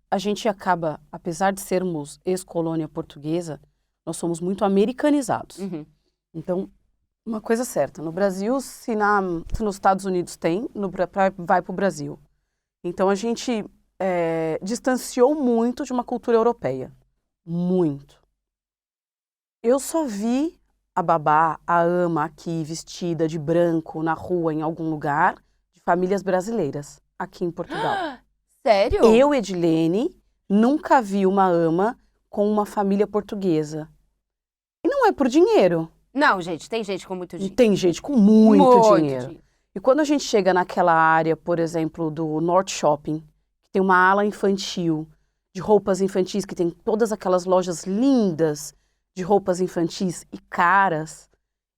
a gente acaba, apesar de sermos ex-colônia portuguesa, nós somos muito americanizados. Uhum. Então, uma coisa certa, no Brasil, se nos Estados Unidos tem, vai para o Brasil. Então, a gente distanciou muito de uma cultura europeia. Muito. Eu só vi a babá, a ama aqui, vestida de branco, na rua, em algum lugar, de famílias brasileiras, aqui em Portugal. Sério? Eu, Edilene, nunca vi uma ama com uma família portuguesa. E não é por dinheiro. Não, gente, tem gente com muito dinheiro. Tem gente com muito dinheiro. E quando a gente chega naquela área, por exemplo, do North Shopping, que tem uma ala infantil, de roupas infantis, que tem todas aquelas lojas lindas de roupas infantis e caras,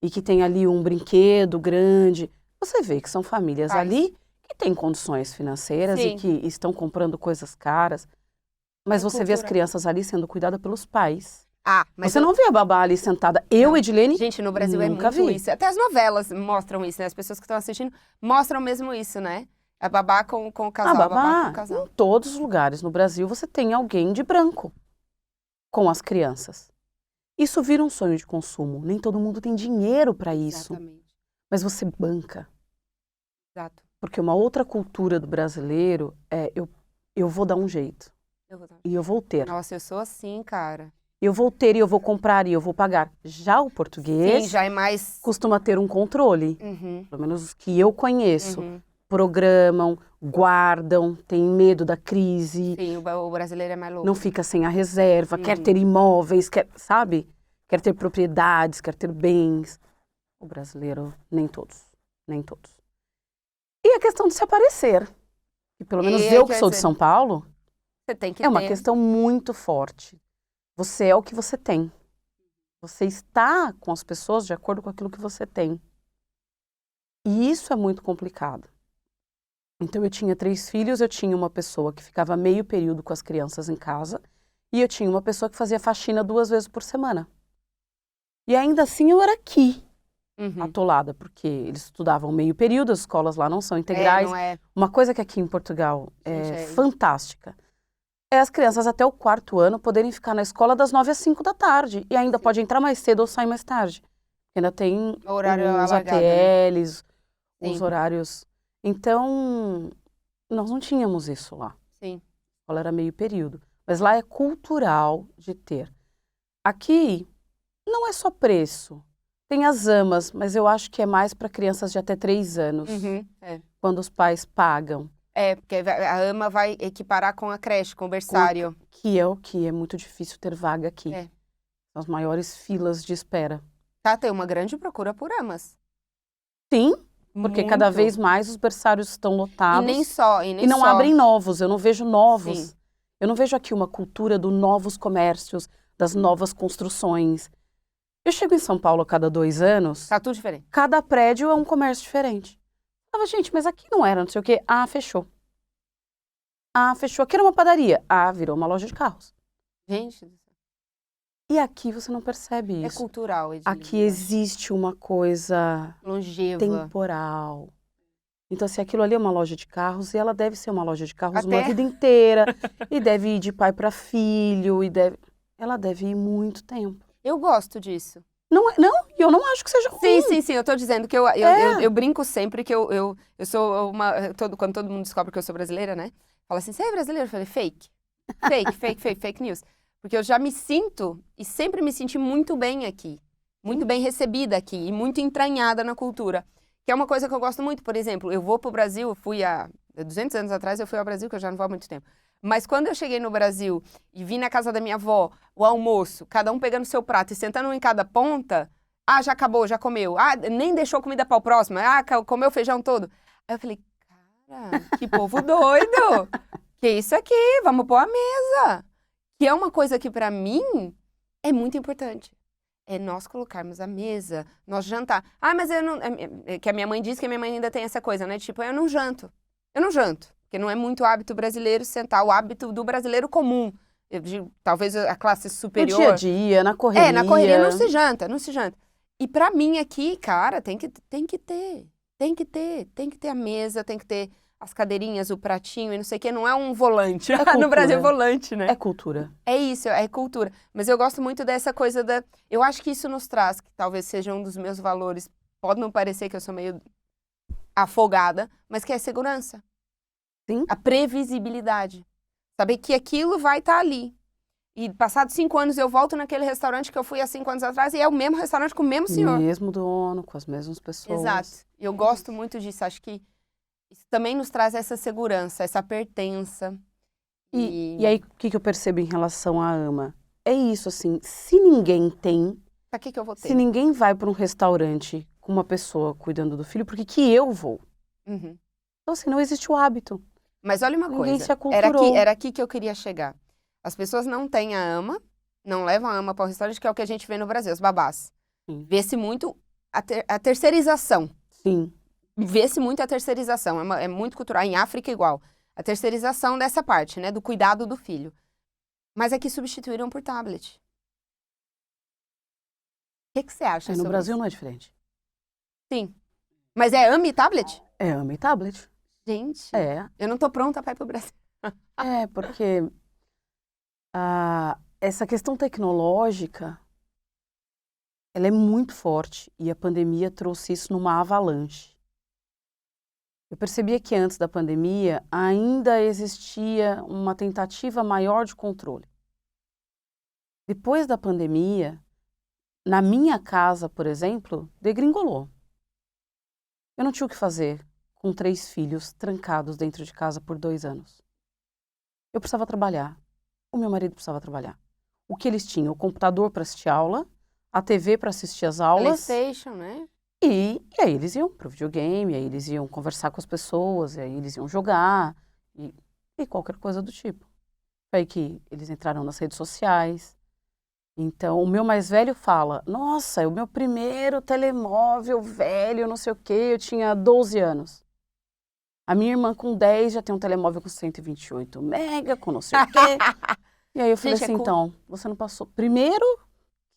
e que tem ali um brinquedo grande, você vê que são famílias ali que têm condições financeiras e que estão comprando coisas caras, mas você vê as crianças ali sendo cuidadas pelos pais. Mas você não vê a babá ali sentada. Eu, Edilene, gente, no Brasil nunca muito vi. isso. Até as novelas mostram isso, né? As pessoas que estão assistindo mostram mesmo isso, né? A babá com o casal, A babá, babá com o casal. em todos os lugares no Brasil, você tem alguém de branco com as crianças. Isso vira um sonho de consumo. Nem todo mundo tem dinheiro para isso. Exatamente. Mas você banca. Exato. Porque uma outra cultura do brasileiro é eu vou dar um jeito. E eu vou ter. Nossa, eu sou assim, cara. Eu vou ter e eu vou comprar e eu vou pagar. Já o português Sim, já é mais... costuma ter um controle. Uhum. Pelo menos os que eu conheço. Uhum. Programam, guardam, têm medo da crise. Sim, o brasileiro é mais louco. Não fica sem a reserva, quer ter imóveis, sabe? Quer ter propriedades, quer ter bens. O brasileiro, nem todos. Nem todos. E a questão de se aparecer. E pelo menos eu que sou de São Paulo, você tem que é uma questão muito forte. Você é o que você tem. Você está com as pessoas de acordo com aquilo que você tem. E isso é muito complicado. Então, eu tinha 3 filhos, eu tinha uma pessoa que ficava meio período com as crianças em casa e eu tinha uma pessoa que fazia faxina 2 vezes por semana. E ainda assim eu era aqui, atolada, porque eles estudavam meio período, as escolas lá não são integrais. Não é... Uma coisa que aqui em Portugal é fantástica é as crianças até o 4º ano poderem ficar na escola das 9 às 5 da tarde e ainda pode entrar mais cedo ou sair mais tarde. Ainda tem horário os alargado, ATLs, né? os horários... Então, Nós não tínhamos isso lá. Sim. A escola era meio período. Mas lá é cultural de ter. Aqui, não é só preço. Tem as AMAs, mas eu acho que é mais para crianças de até 3 anos, quando os pais pagam. Porque a AMA vai equiparar com a creche, com o berçário. Que é o que é muito difícil ter vaga aqui. São as maiores filas de espera. Tá, tem uma grande procura por AMAs. Sim, porque cada vez mais os berçários estão lotados. E nem só. E não abrem novos, eu não vejo novos. Sim. Eu não vejo aqui uma cultura dos novos comércios, das novas construções. Eu chego em São Paulo a cada 2 anos. Tá tudo diferente. Cada prédio é um comércio diferente. Eu falava, gente, mas aqui não era, não sei o quê. Ah, fechou. Ah, fechou. Aqui era uma padaria. Ah, virou uma loja de carros. Gente do céu. E aqui você não percebe isso. É cultural, Edilene. Aqui existe uma coisa longeva, temporal. Então, se aquilo ali é uma loja de carros, e ela deve ser uma loja de carros Até. uma vida inteira. E deve ir de pai para filho. Ela deve ir muito tempo. Eu gosto disso. Não, e eu não acho que seja ruim. Sim, eu tô dizendo que eu brinco sempre que eu sou uma... Quando todo mundo descobre que eu sou brasileira, né? Fala assim, você é brasileira? Eu falei, fake. Fake news. Porque eu já me sinto, e sempre me senti muito bem aqui. Muito bem recebida aqui, e muito entranhada na cultura. Que é uma coisa que eu gosto muito. Por exemplo, eu vou pro Brasil, eu fui há 200 anos atrás, eu fui ao Brasil, que eu já não vou há muito tempo. Mas quando eu cheguei no Brasil e vi na casa da minha avó o almoço, cada um pegando seu prato e sentando um em cada ponta, ah, já acabou, já comeu, ah, nem deixou comida para o próximo, ah, comeu o feijão todo. Aí eu falei, cara, que povo doido! Que isso aqui? Vamos pôr a mesa! Que é uma coisa que para mim é muito importante. É nós colocarmos a mesa, nós jantar. Ah, mas eu não... que a minha mãe diz que a minha mãe ainda tem essa coisa, né? Tipo, eu não janto. Porque não é muito hábito brasileiro sentar, o hábito do brasileiro comum. Talvez a classe superior. No dia a dia, na correria. Na correria não se janta. E pra mim aqui, cara, tem que ter a mesa, tem que ter as cadeirinhas, o pratinho e não sei o quê. Não é um volante. No Brasil é volante, né? É cultura. É isso, é cultura. Mas eu gosto muito dessa coisa da... Eu acho que isso nos traz, que talvez seja um dos meus valores. Pode não parecer que eu sou meio afogada, mas que é segurança. Sim. A previsibilidade. Saber que aquilo vai estar ali. E passados 5 anos eu volto naquele restaurante que eu fui há 5 anos atrás e é o mesmo restaurante com o mesmo senhor. Mesmo dono, com as mesmas pessoas. Exato. Eu gosto muito disso. Acho que isso também nos traz essa segurança, essa pertença. E aí, o que eu percebo em relação à AMA? É isso, assim, se ninguém tem... Pra que eu vou ter? Se ninguém vai para um restaurante com uma pessoa cuidando do filho, por que eu vou? Uhum. Então, assim, não existe o hábito. Mas olha uma Ninguém coisa, se aculturou. era aqui que eu queria chegar. As pessoas não têm a AMA, não levam a AMA para o restaurante, que é o que a gente vê no Brasil, os babás. Vê-se muito a terceirização. Sim. Vê-se muito a terceirização, é muito cultural. Em África igual. A terceirização dessa parte, né, do cuidado do filho. Mas aqui substituíram por tablet. O que você acha sobre No Brasil isso? não é diferente. Sim. Mas é AMA e tablet? É AMA e tablet. Gente, É. eu não tô pronta para ir pro Brasil. Porque essa questão tecnológica, ela é muito forte e a pandemia trouxe isso numa avalanche. Eu percebia que antes da pandemia ainda existia uma tentativa maior de controle. Depois da pandemia, na minha casa, por exemplo, degringolou. Eu não tinha o que fazer com 3 filhos trancados dentro de casa por 2 anos. Eu precisava trabalhar. O meu marido precisava trabalhar. O que eles tinham? O computador para assistir aula, a TV para assistir as aulas. PlayStation, né? E aí eles iam pro videogame, aí eles iam conversar com as pessoas, aí eles iam jogar e qualquer coisa do tipo. Foi aí que eles entraram nas redes sociais. Então, o meu mais velho fala, nossa, é o meu primeiro telemóvel velho, não sei o quê, eu tinha 12 anos. A minha irmã com 10 já tem um telemóvel com 128 mega, com não sei o quê. E aí eu falei assim, então, você não passou... Primeiro,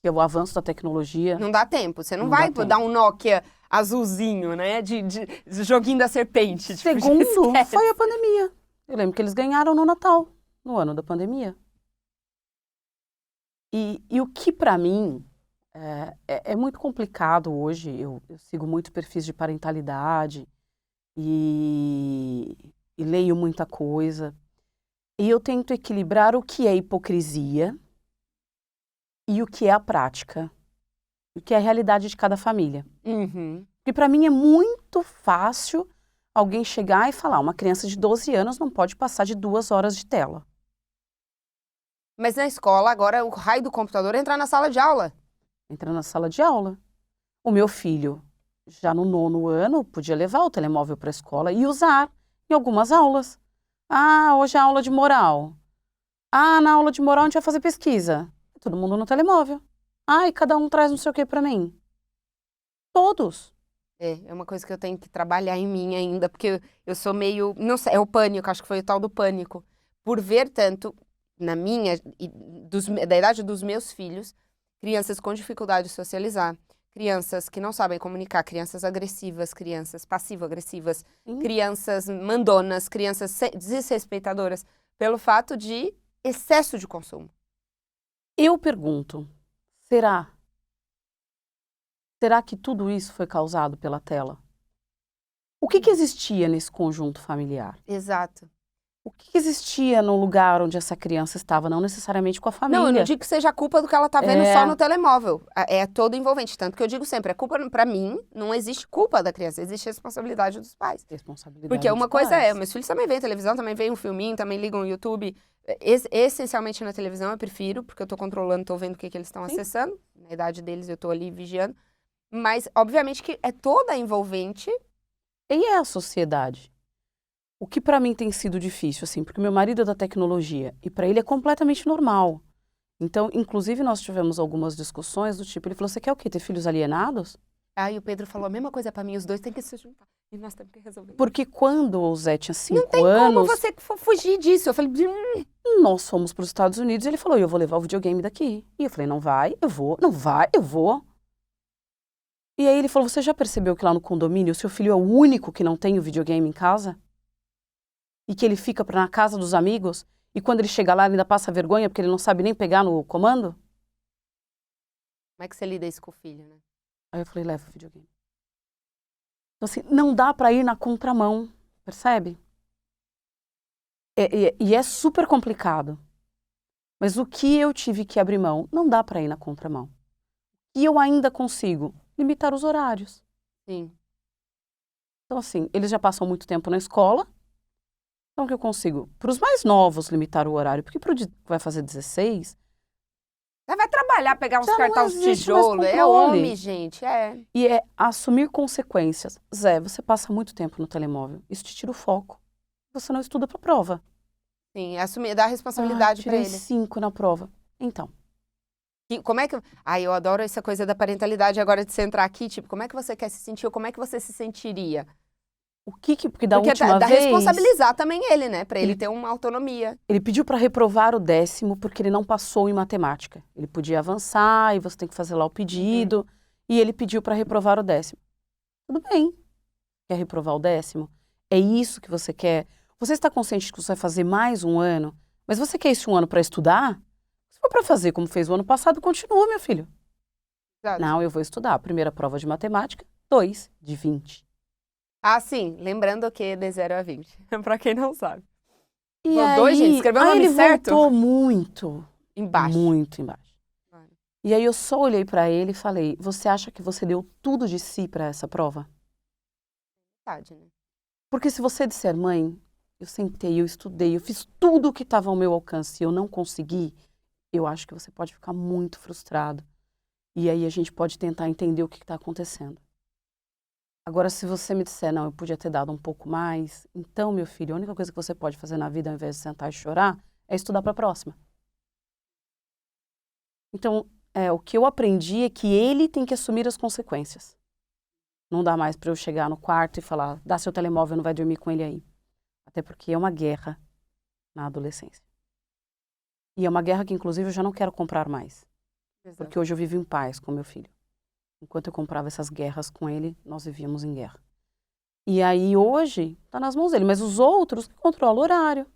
que é o avanço da tecnologia... Não dá tempo, você não vai dar um Nokia azulzinho, né, de joguinho da serpente. Segundo, foi a pandemia. Eu lembro que eles ganharam no Natal, no ano da pandemia. E o que para mim é muito complicado hoje, eu sigo muito perfis de parentalidade e e leio muita coisa. E eu tento equilibrar o que é hipocrisia e o que é a prática. O que é a realidade de cada família. Uhum. Porque para mim é muito fácil alguém chegar e falar, uma criança de 12 anos não pode passar de 2 horas de tela. Mas na escola, agora, o raio do computador é entrar na sala de aula. Entra na sala de aula. O meu filho, já no 9º ano, podia levar o telemóvel para a escola e usar em algumas aulas. Ah, hoje é aula de moral. Ah, na aula de moral a gente vai fazer pesquisa. Todo mundo no telemóvel. Ah, e cada um traz não sei o que para mim. Todos. É uma coisa que eu tenho que trabalhar em mim ainda, porque eu sou meio, não sei, é o pânico, acho que foi o tal do pânico. Por ver tanto, na minha, da idade dos meus filhos, crianças com dificuldade de socializar, crianças que não sabem comunicar, crianças agressivas, crianças passivo-agressivas, Sim. crianças mandonas, crianças desrespeitadoras, pelo fato de excesso de consumo. Eu pergunto, será? Será que tudo isso foi causado pela tela? O que existia nesse conjunto familiar? Exato. O que existia no lugar onde essa criança estava, não necessariamente com a família? Não, eu não digo que seja culpa do que ela tá vendo só no telemóvel. É todo envolvente. Tanto que eu digo sempre, a culpa, pra mim, não existe culpa da criança, existe responsabilidade dos pais. Responsabilidade Porque uma dos coisa pais. meus filhos também veem televisão, também veem um filminho, também ligam o YouTube. Essencialmente na televisão eu prefiro, porque eu tô controlando, tô vendo o que eles estão acessando. Na idade deles eu tô ali vigiando. Mas, obviamente, que é toda envolvente. E é a sociedade. O que para mim tem sido difícil, assim, porque meu marido é da tecnologia e para ele é completamente normal. Então, inclusive, nós tivemos algumas discussões do tipo, ele falou, você quer o quê? Ter filhos alienados? Aí o Pedro falou a mesma coisa pra mim, os dois têm que se juntar. E nós temos que resolver. Porque quando o Zé tinha 5 Não tem anos, como você fugir disso. Eu falei, nós fomos para os Estados Unidos e ele falou, eu vou levar o videogame daqui. E eu falei, não vai, eu vou, não vai, eu vou. E aí ele falou, você já percebeu que lá no condomínio o seu filho é o único que não tem o videogame em casa? E que ele fica na casa dos amigos, e quando ele chega lá ele ainda passa vergonha porque ele não sabe nem pegar no comando? como é que você lida isso com o filho, né? Aí eu falei, leva o videogame. Então assim, não dá para ir na contramão, percebe? E é super complicado. Mas o que eu tive que abrir mão, não dá para ir na contramão. E eu ainda consigo limitar os horários. Sim. Então assim, eles já passam muito tempo na escola, então que eu consigo, para os mais novos, limitar o horário, porque para o que vai fazer 16... Ela vai trabalhar, pegar uns Já não cartões de existe mais tijolo. É controle. homem, gente, é. E é assumir consequências. Zé, você passa muito tempo no telemóvel. Isso te tira o foco. Você não estuda para a prova. Sim, é assumir, dar responsabilidade pra tirei ele. 5 na prova. Então, E como é que... Ai, eu adoro essa coisa da parentalidade agora de você entrar aqui, tipo, como é que você quer se sentir ou como é que você se sentiria? porque da Porque última dá vez... responsabilizar também ele, né? Pra ele ter uma autonomia. Ele pediu para reprovar o 10º porque ele não passou em matemática. Ele podia avançar e você tem que fazer lá o pedido. E ele pediu para reprovar o 10º. Tudo bem. Quer reprovar o 10º? É isso que você quer? Você está consciente de que você vai fazer mais um ano? Mas você quer esse um ano para estudar? Se for para fazer como fez o ano passado, continua, meu filho. Exato. Não, eu vou estudar. A primeira prova de matemática, 2 de 20. Ah, sim. Lembrando que de 0 a 20. Pra quem não sabe. E Mandou, aí, gente? Escreveu o aí nome ele certo? voltou muito. Embaixo. Muito embaixo. E aí eu só olhei para ele e falei, você acha que você deu tudo de si para essa prova? Verdade, né? Porque se você disser, mãe, eu sentei, eu estudei, eu fiz tudo o que estava ao meu alcance e eu não consegui, eu acho que você pode ficar muito frustrado. E aí a gente pode tentar entender o que está acontecendo. Agora, se você me disser, não, eu podia ter dado um pouco mais, então, meu filho, a única coisa que você pode fazer na vida, ao invés de sentar e chorar, é estudar para a próxima. Então, o que eu aprendi é que ele tem que assumir as consequências. Não dá mais para eu chegar no quarto e falar, dá seu telemóvel, não vai dormir com ele aí. Até porque é uma guerra na adolescência. E é uma guerra que, inclusive, eu já não quero comprar mais. Exato. Porque hoje eu vivo em paz com meu filho. Enquanto eu comprava essas guerras com ele, nós vivíamos em guerra. E aí, hoje, tá nas mãos dele. Mas os outros que controlam o horário.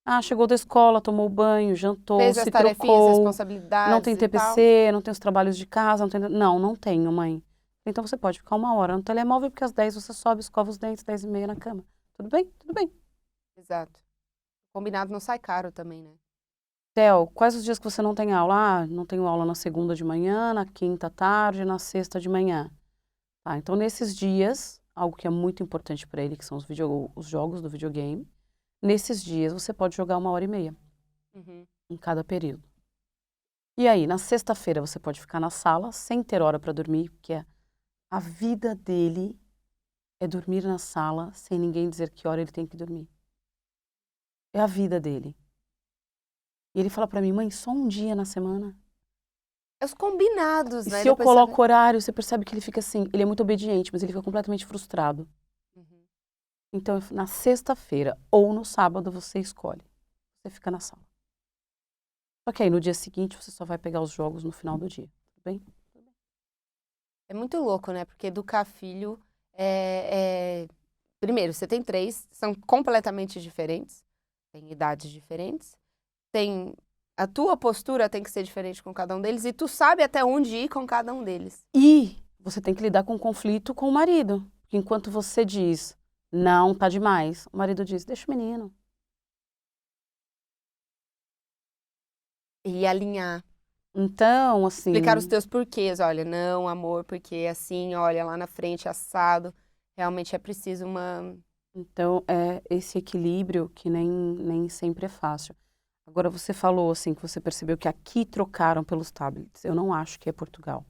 Ah, chegou da escola, tomou banho, jantou, Fez se as tarefinhas, trocou. responsabilidades Não tem e tal. TPC, não tem os trabalhos de casa, não tem... Não tenho, mãe. Então você pode ficar 1 hora no telemóvel, porque às 10 você sobe, escova os dentes, 10h30 na cama. Tudo bem? Tudo bem. Exato. Combinado não sai caro também, né? Theo, quais os dias que você não tem aula? Ah, não tenho aula na segunda de manhã, na quinta à tarde, na sexta de manhã. Tá, então nesses dias, algo que é muito importante para ele, que são os jogos do videogame, nesses dias você pode jogar 1h30 em cada período. E aí, na sexta-feira você pode ficar na sala sem ter hora para dormir, porque a vida dele é dormir na sala sem ninguém dizer que hora ele tem que dormir. É a vida dele. E ele fala para mim, mãe, só um dia na semana? É os combinados, E né? se eu Depois coloco horário, você percebe que ele fica assim, ele é muito obediente, mas ele fica completamente frustrado. Então, na sexta-feira ou no sábado, você escolhe. Você fica na sala. Só que aí, no dia seguinte, você só vai pegar os jogos no final do dia. Tudo bem? É muito louco, né? Porque educar filho Primeiro, você tem 3, são completamente diferentes, tem idades diferentes, a tua postura tem que ser diferente com cada um deles e tu sabe até onde ir com cada um deles. E você tem que lidar com o conflito com o marido. Porque enquanto você diz, não, tá demais, o marido diz, deixa o menino. E alinhar. Então, assim... Explicar os teus porquês. Olha, não, amor, porque assim, olha, lá na frente, assado. Realmente é preciso uma... Então, é esse equilíbrio que nem sempre é fácil. Agora, você falou, assim, que você percebeu que aqui trocaram pelos tablets. Eu não acho que é Portugal.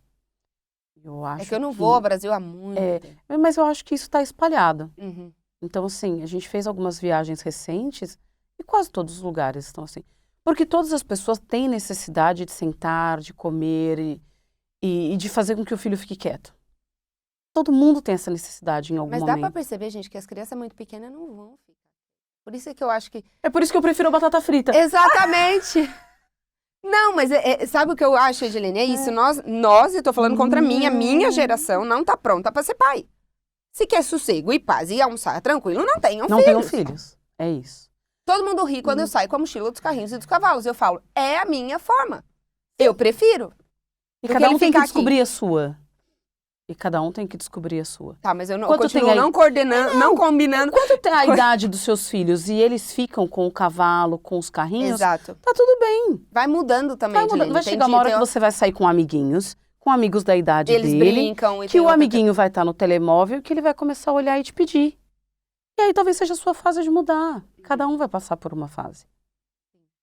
Eu acho É que eu não vou ao Brasil há muito tempo. Mas eu acho que isso está espalhado. Uhum. Então, assim, a gente fez algumas viagens recentes e quase todos os lugares estão assim. Porque todas as pessoas têm necessidade de sentar, de comer e de fazer com que o filho fique quieto. Todo mundo tem essa necessidade em algum Mas momento. dá pra perceber, gente, que as crianças muito pequenas não vão ficar. Por isso é que eu acho que... É por isso que eu prefiro a batata frita. Exatamente! Não, mas sabe o que eu acho, Edilene? É isso, nós, e tô falando contra mim, a minha geração não tá pronta pra ser pai. Se quer sossego e paz e almoçar tranquilo, não tenham Não filhos. tenham filhos. É isso. Todo mundo ri quando eu saio com a mochila dos carrinhos e dos cavalos. Eu falo, é a minha forma. Eu prefiro. E Porque cada ele um tem que fica aqui. descobrir a sua. E cada um tem que descobrir a sua. Tá, mas eu não Quanto continuo tem aí? não coordenando, não combinando. Quanto tem a idade dos seus filhos e eles ficam com o cavalo, com os carrinhos, Exato. tá tudo bem. Vai mudando também, Vai, Edilene, vai chegar uma hora que você vai sair com amiguinhos, com amigos da idade Eles dele, brincam. E que tem o outra amiguinho vai estar no telemóvel, que ele vai começar a olhar e te pedir. E aí talvez seja a sua fase de mudar. Cada um vai passar por uma fase.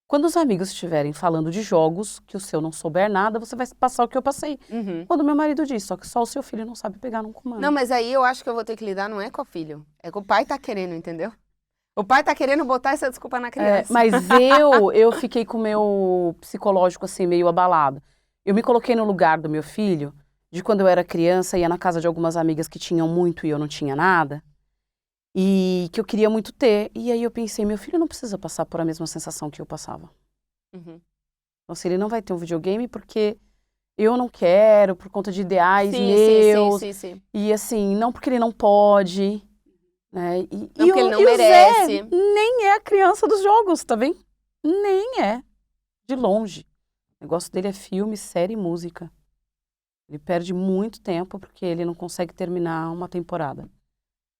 Quando os amigos estiverem falando de jogos, que o seu não souber nada, você vai passar o que eu passei. Uhum. Quando meu marido diz, só que só o seu filho não sabe pegar num comando. Não, mas aí eu acho que eu vou ter que lidar, não é com o filho. É que o pai tá querendo, entendeu? O pai tá querendo botar essa desculpa na criança. Mas eu fiquei com o meu psicológico assim, meio abalado. Eu me coloquei no lugar do meu filho, de quando eu era criança, ia na casa de algumas amigas que tinham muito e eu não tinha nada. E que eu queria muito ter. E aí eu pensei, meu filho não precisa passar por a mesma sensação que eu passava. Uhum. Então, se ele não vai ter um videogame porque eu não quero, por conta de ideais Sim, meus. sim. E assim, não porque ele não pode, né? Não porque ele não o merece. Zé nem é a criança dos jogos, tá bem? Nem é. De longe. O negócio dele é filme, série e música. Ele perde muito tempo porque ele não consegue terminar uma temporada.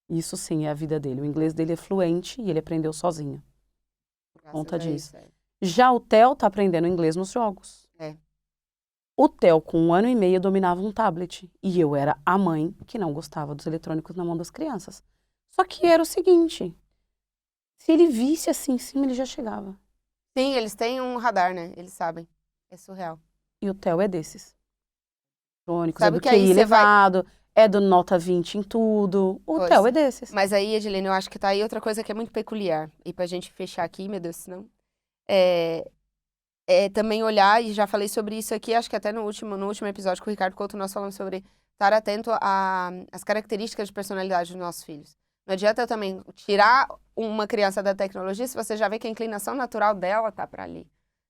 Isso sim é a vida dele. O inglês dele é fluente e ele aprendeu sozinho. Por conta disso. Já o Theo tá aprendendo inglês nos jogos. O Theo, com 1 ano e meio, dominava um tablet. E eu era a mãe que não gostava dos eletrônicos na mão das crianças. Só que era o seguinte, se ele visse assim em cima, ele já chegava. Sim, eles têm um radar, né? Eles sabem. É surreal. E o Theo é desses. Eletrônicos, Sabe é do que aí QI você elevado, é do nota 20 em tudo. O Pois. Theo é desses. Mas aí, Edilene, eu acho que tá aí outra coisa que é muito peculiar. E pra gente fechar aqui, meu Deus, senão... também olhar, e já falei sobre isso aqui, acho que até no último episódio com o Ricardo Couto, nós falamos sobre estar atento às características de personalidade dos nossos filhos. Não adianta eu também tirar uma criança da tecnologia se você já vê que a inclinação natural dela tá para ali.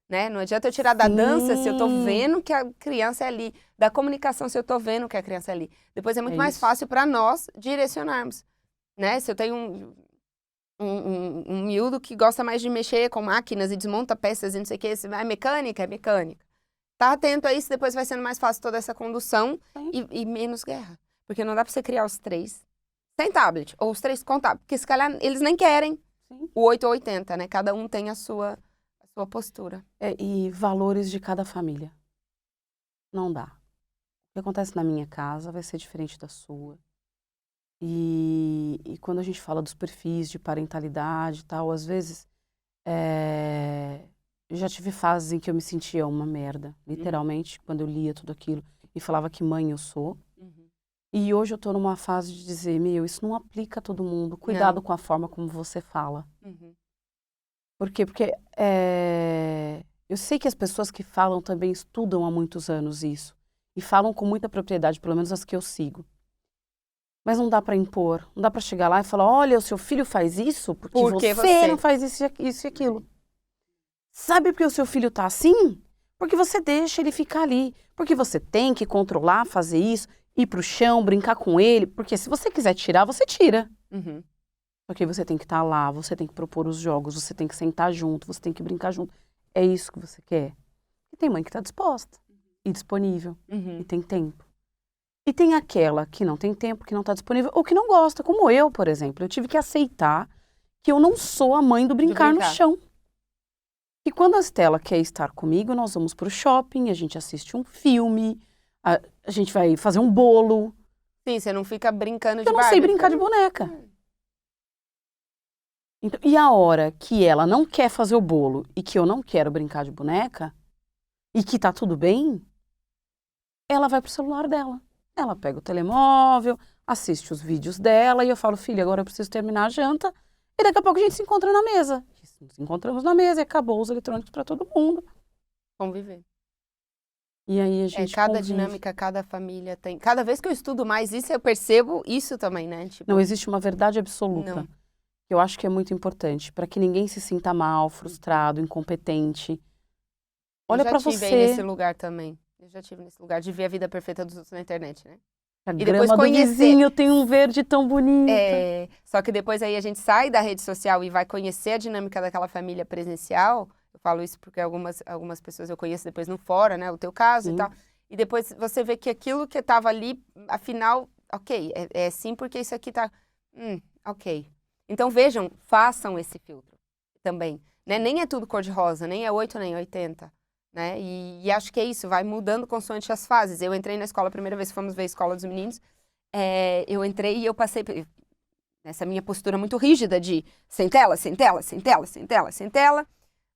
Né? Não adianta eu tirar da dança se eu tô vendo que a criança é ali, da comunicação se eu tô vendo que a criança é ali. Depois é muito mais fácil para nós direcionarmos. Né? Se eu tenho um miúdo que gosta mais de mexer com máquinas e desmonta peças e não sei o que, é mecânica, é mecânica. Tá atento a isso, depois vai sendo mais fácil toda essa condução e menos guerra. Porque não dá pra você criar os 3 sem tablet, ou os 3 com tablet, porque se calhar eles nem querem. Sim. o 8 ou 80, né? Cada um tem a sua postura. E valores de cada família. Não dá. O que acontece na minha casa vai ser diferente da sua. E quando a gente fala dos perfis de parentalidade e tal, às vezes eu já tive fases em que eu me sentia uma merda, literalmente, quando eu lia tudo aquilo e falava que mãe eu sou. E hoje eu tô numa fase de dizer, isso não aplica a todo mundo. Cuidado com a forma como você fala. Por quê? Porque eu sei que as pessoas que falam também estudam há muitos anos isso. E falam com muita propriedade, pelo menos as que eu sigo. Mas não dá para impor, não dá para chegar lá e falar, olha, o seu filho faz isso porque você não faz isso e aquilo. Sabe por que o seu filho tá assim? Porque você deixa ele ficar ali. Porque você tem que controlar, fazer isso, ir pro chão, brincar com ele. Porque se você quiser tirar, você tira. Porque você tem que estar lá, você tem que propor os jogos, você tem que sentar junto, você tem que brincar junto. É isso que você quer. E tem mãe que tá disposta e disponível e tem tempo. E tem aquela que não tem tempo, que não está disponível, ou que não gosta, como eu, por exemplo. Eu tive que aceitar que eu não sou a mãe do brincar no chão. E quando a Estela quer estar comigo, nós vamos para o shopping, a gente assiste um filme, a gente vai fazer um bolo. Sim, você não fica brincando de Barbie. Eu não sei brincar de boneca. Então, e a hora que ela não quer fazer o bolo e que eu não quero brincar de boneca, e que tá tudo bem, ela vai pro celular dela. Ela pega o telemóvel, assiste os vídeos dela e eu falo, filha, agora eu preciso terminar a janta e daqui a pouco a gente se encontra na mesa. Nos encontramos na mesa e acabou os eletrônicos para todo mundo. Conviver. E aí a gente cada convive. dinâmica, cada família tem. Cada vez que eu estudo mais isso, eu percebo isso também, né? Tipo, não existe uma verdade absoluta. Não. Eu acho que é muito importante para que ninguém se sinta mal, frustrado, incompetente. Olha para você. Eu já tive aí nesse lugar também. Eu já tive nesse lugar de ver a vida perfeita dos outros na internet, né? A grama do vizinho tem um verde tão bonito. Só que depois aí a gente sai da rede social e vai conhecer a dinâmica daquela família presencial. Eu falo isso porque algumas pessoas eu conheço depois no fora, né? O teu caso e tal. E depois você vê que aquilo que estava ali, afinal, ok, é sim porque isso aqui tá... ok. Então vejam, façam esse filtro também. Né? Nem é tudo cor-de-rosa, nem é 8 nem 80. Né? E acho que é isso, vai mudando consoante as fases. Eu entrei na escola a primeira vez que fomos ver a escola dos meninos, eu entrei e eu passei nessa minha postura muito rígida de sem tela, sem tela, sem tela, sem tela, sem tela.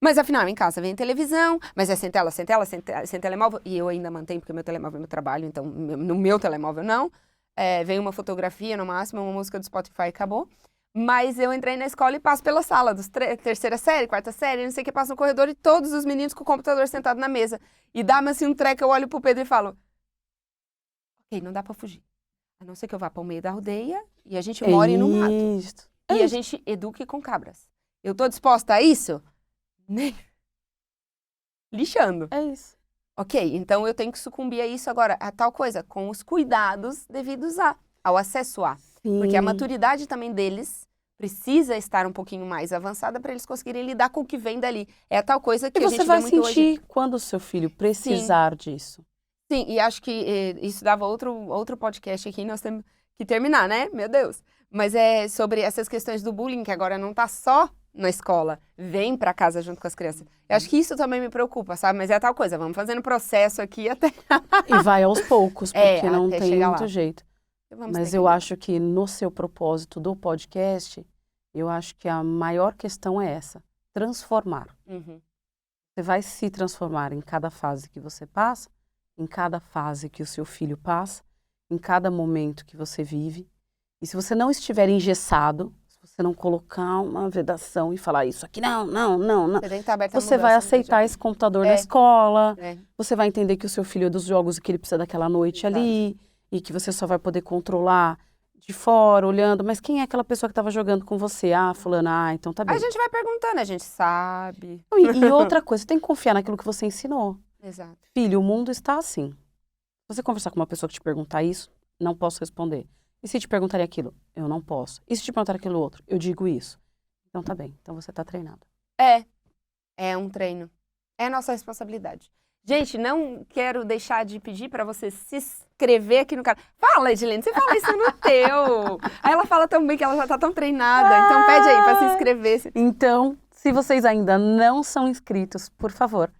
Mas afinal, em casa vem televisão, mas é sem tela, sem tela, sem telemóvel. E eu ainda mantenho, porque meu telemóvel é meu trabalho, então no meu telemóvel não. Vem uma fotografia no máximo, uma música do Spotify e acabou. Mas eu entrei na escola e passo pela sala, terceira série, quarta série, não sei o que, passo no corredor e todos os meninos com o computador sentado na mesa. E dá-me assim um treco, eu olho pro Pedro e falo, ok, não dá pra fugir. A não ser que eu vá para o meio da aldeia e a gente more no mato. E a gente eduque com cabras. Eu tô disposta a isso? Nem lixando. É isso. Ok, então eu tenho que sucumbir a isso agora, a tal coisa, com os cuidados devidos ao acesso a. Sim. Porque a maturidade também deles precisa estar um pouquinho mais avançada para eles conseguirem lidar com o que vem dali. É a tal coisa que a gente vê muito hoje. E você vai sentir quando o seu filho precisar disso. Sim, e acho que isso dava outro podcast aqui, nós temos que terminar, né? Meu Deus. Mas é sobre essas questões do bullying, que agora não tá só na escola, vem para casa junto com as crianças. Eu acho que isso também me preocupa, sabe? Mas é a tal coisa, vamos fazendo processo aqui até... E vai aos poucos, porque não tem muito jeito. Mas eu acho que no seu propósito do podcast, eu acho que a maior questão é essa, transformar. Você vai se transformar em cada fase que você passa, em cada fase que o seu filho passa, em cada momento que você vive. E se você não estiver engessado, se você não colocar uma vedação e falar isso aqui, não, você vai aceitar esse computador na escola, você vai entender que o seu filho é dos jogos e que ele precisa daquela noite ali, e que você só vai poder controlar de fora, olhando, mas quem é aquela pessoa que estava jogando com você? Ah, fulana, então tá bem. A gente vai perguntando, a gente sabe. E outra coisa, você tem que confiar naquilo que você ensinou. Exato. Filho, o mundo está assim. Se você conversar com uma pessoa que te perguntar isso, não posso responder. E se te perguntarem aquilo? Eu não posso. E se te perguntar aquilo outro? Eu digo isso. Então tá bem, então você tá treinado. É um treino. É nossa responsabilidade. Gente, não quero deixar de pedir para você se inscrever aqui no canal. Fala, Edilene, você fala isso no teu. Aí ela fala tão bem que ela já tá tão treinada. Então pede aí pra se inscrever. Então, se vocês ainda não são inscritos, por favor,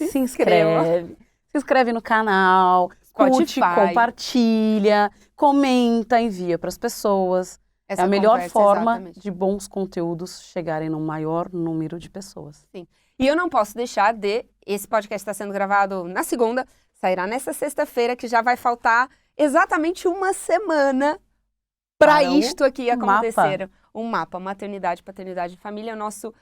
se inscreve. Se inscreve no canal, curte, compartilha, comenta, envia para as pessoas. É a melhor forma de bons conteúdos chegarem no maior número de pessoas. Sim. E eu não posso deixar de... Esse podcast está sendo gravado na segunda, sairá nessa sexta-feira, que já vai faltar exatamente uma semana para isto aqui acontecer. Um mapa, maternidade, paternidade e família, nosso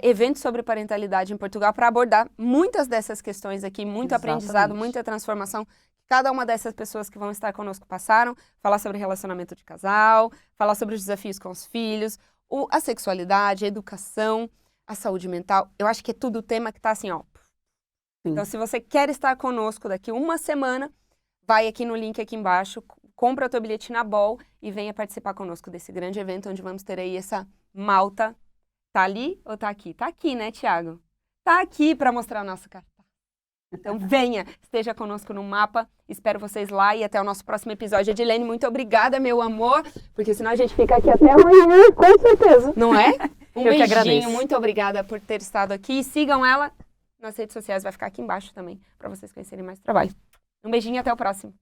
evento sobre parentalidade em Portugal, para abordar muitas dessas questões aqui, muito aprendizado, muita transformação. Cada uma dessas pessoas que vão estar conosco passaram, falar sobre relacionamento de casal, falar sobre os desafios com os filhos, a sexualidade, a educação, a saúde mental. Eu acho que é tudo tema que está assim, ó. Sim. Então, se você quer estar conosco daqui uma semana, vai aqui no link aqui embaixo, compra o teu bilhete na Bol e venha participar conosco desse grande evento, onde vamos ter aí essa malta. Tá ali ou tá aqui? Tá aqui, né, Thiago? Tá aqui para mostrar o nosso cartaz. Então venha, esteja conosco no mapa, espero vocês lá e até o nosso próximo episódio. Edilene, muito obrigada, meu amor, porque senão a gente fica aqui até amanhã, com certeza. Não é? Um beijinho, que agradeço. Muito obrigada por ter estado aqui e sigam ela nas redes sociais, vai ficar aqui embaixo também, para vocês conhecerem mais o trabalho. Um beijinho e até o próximo.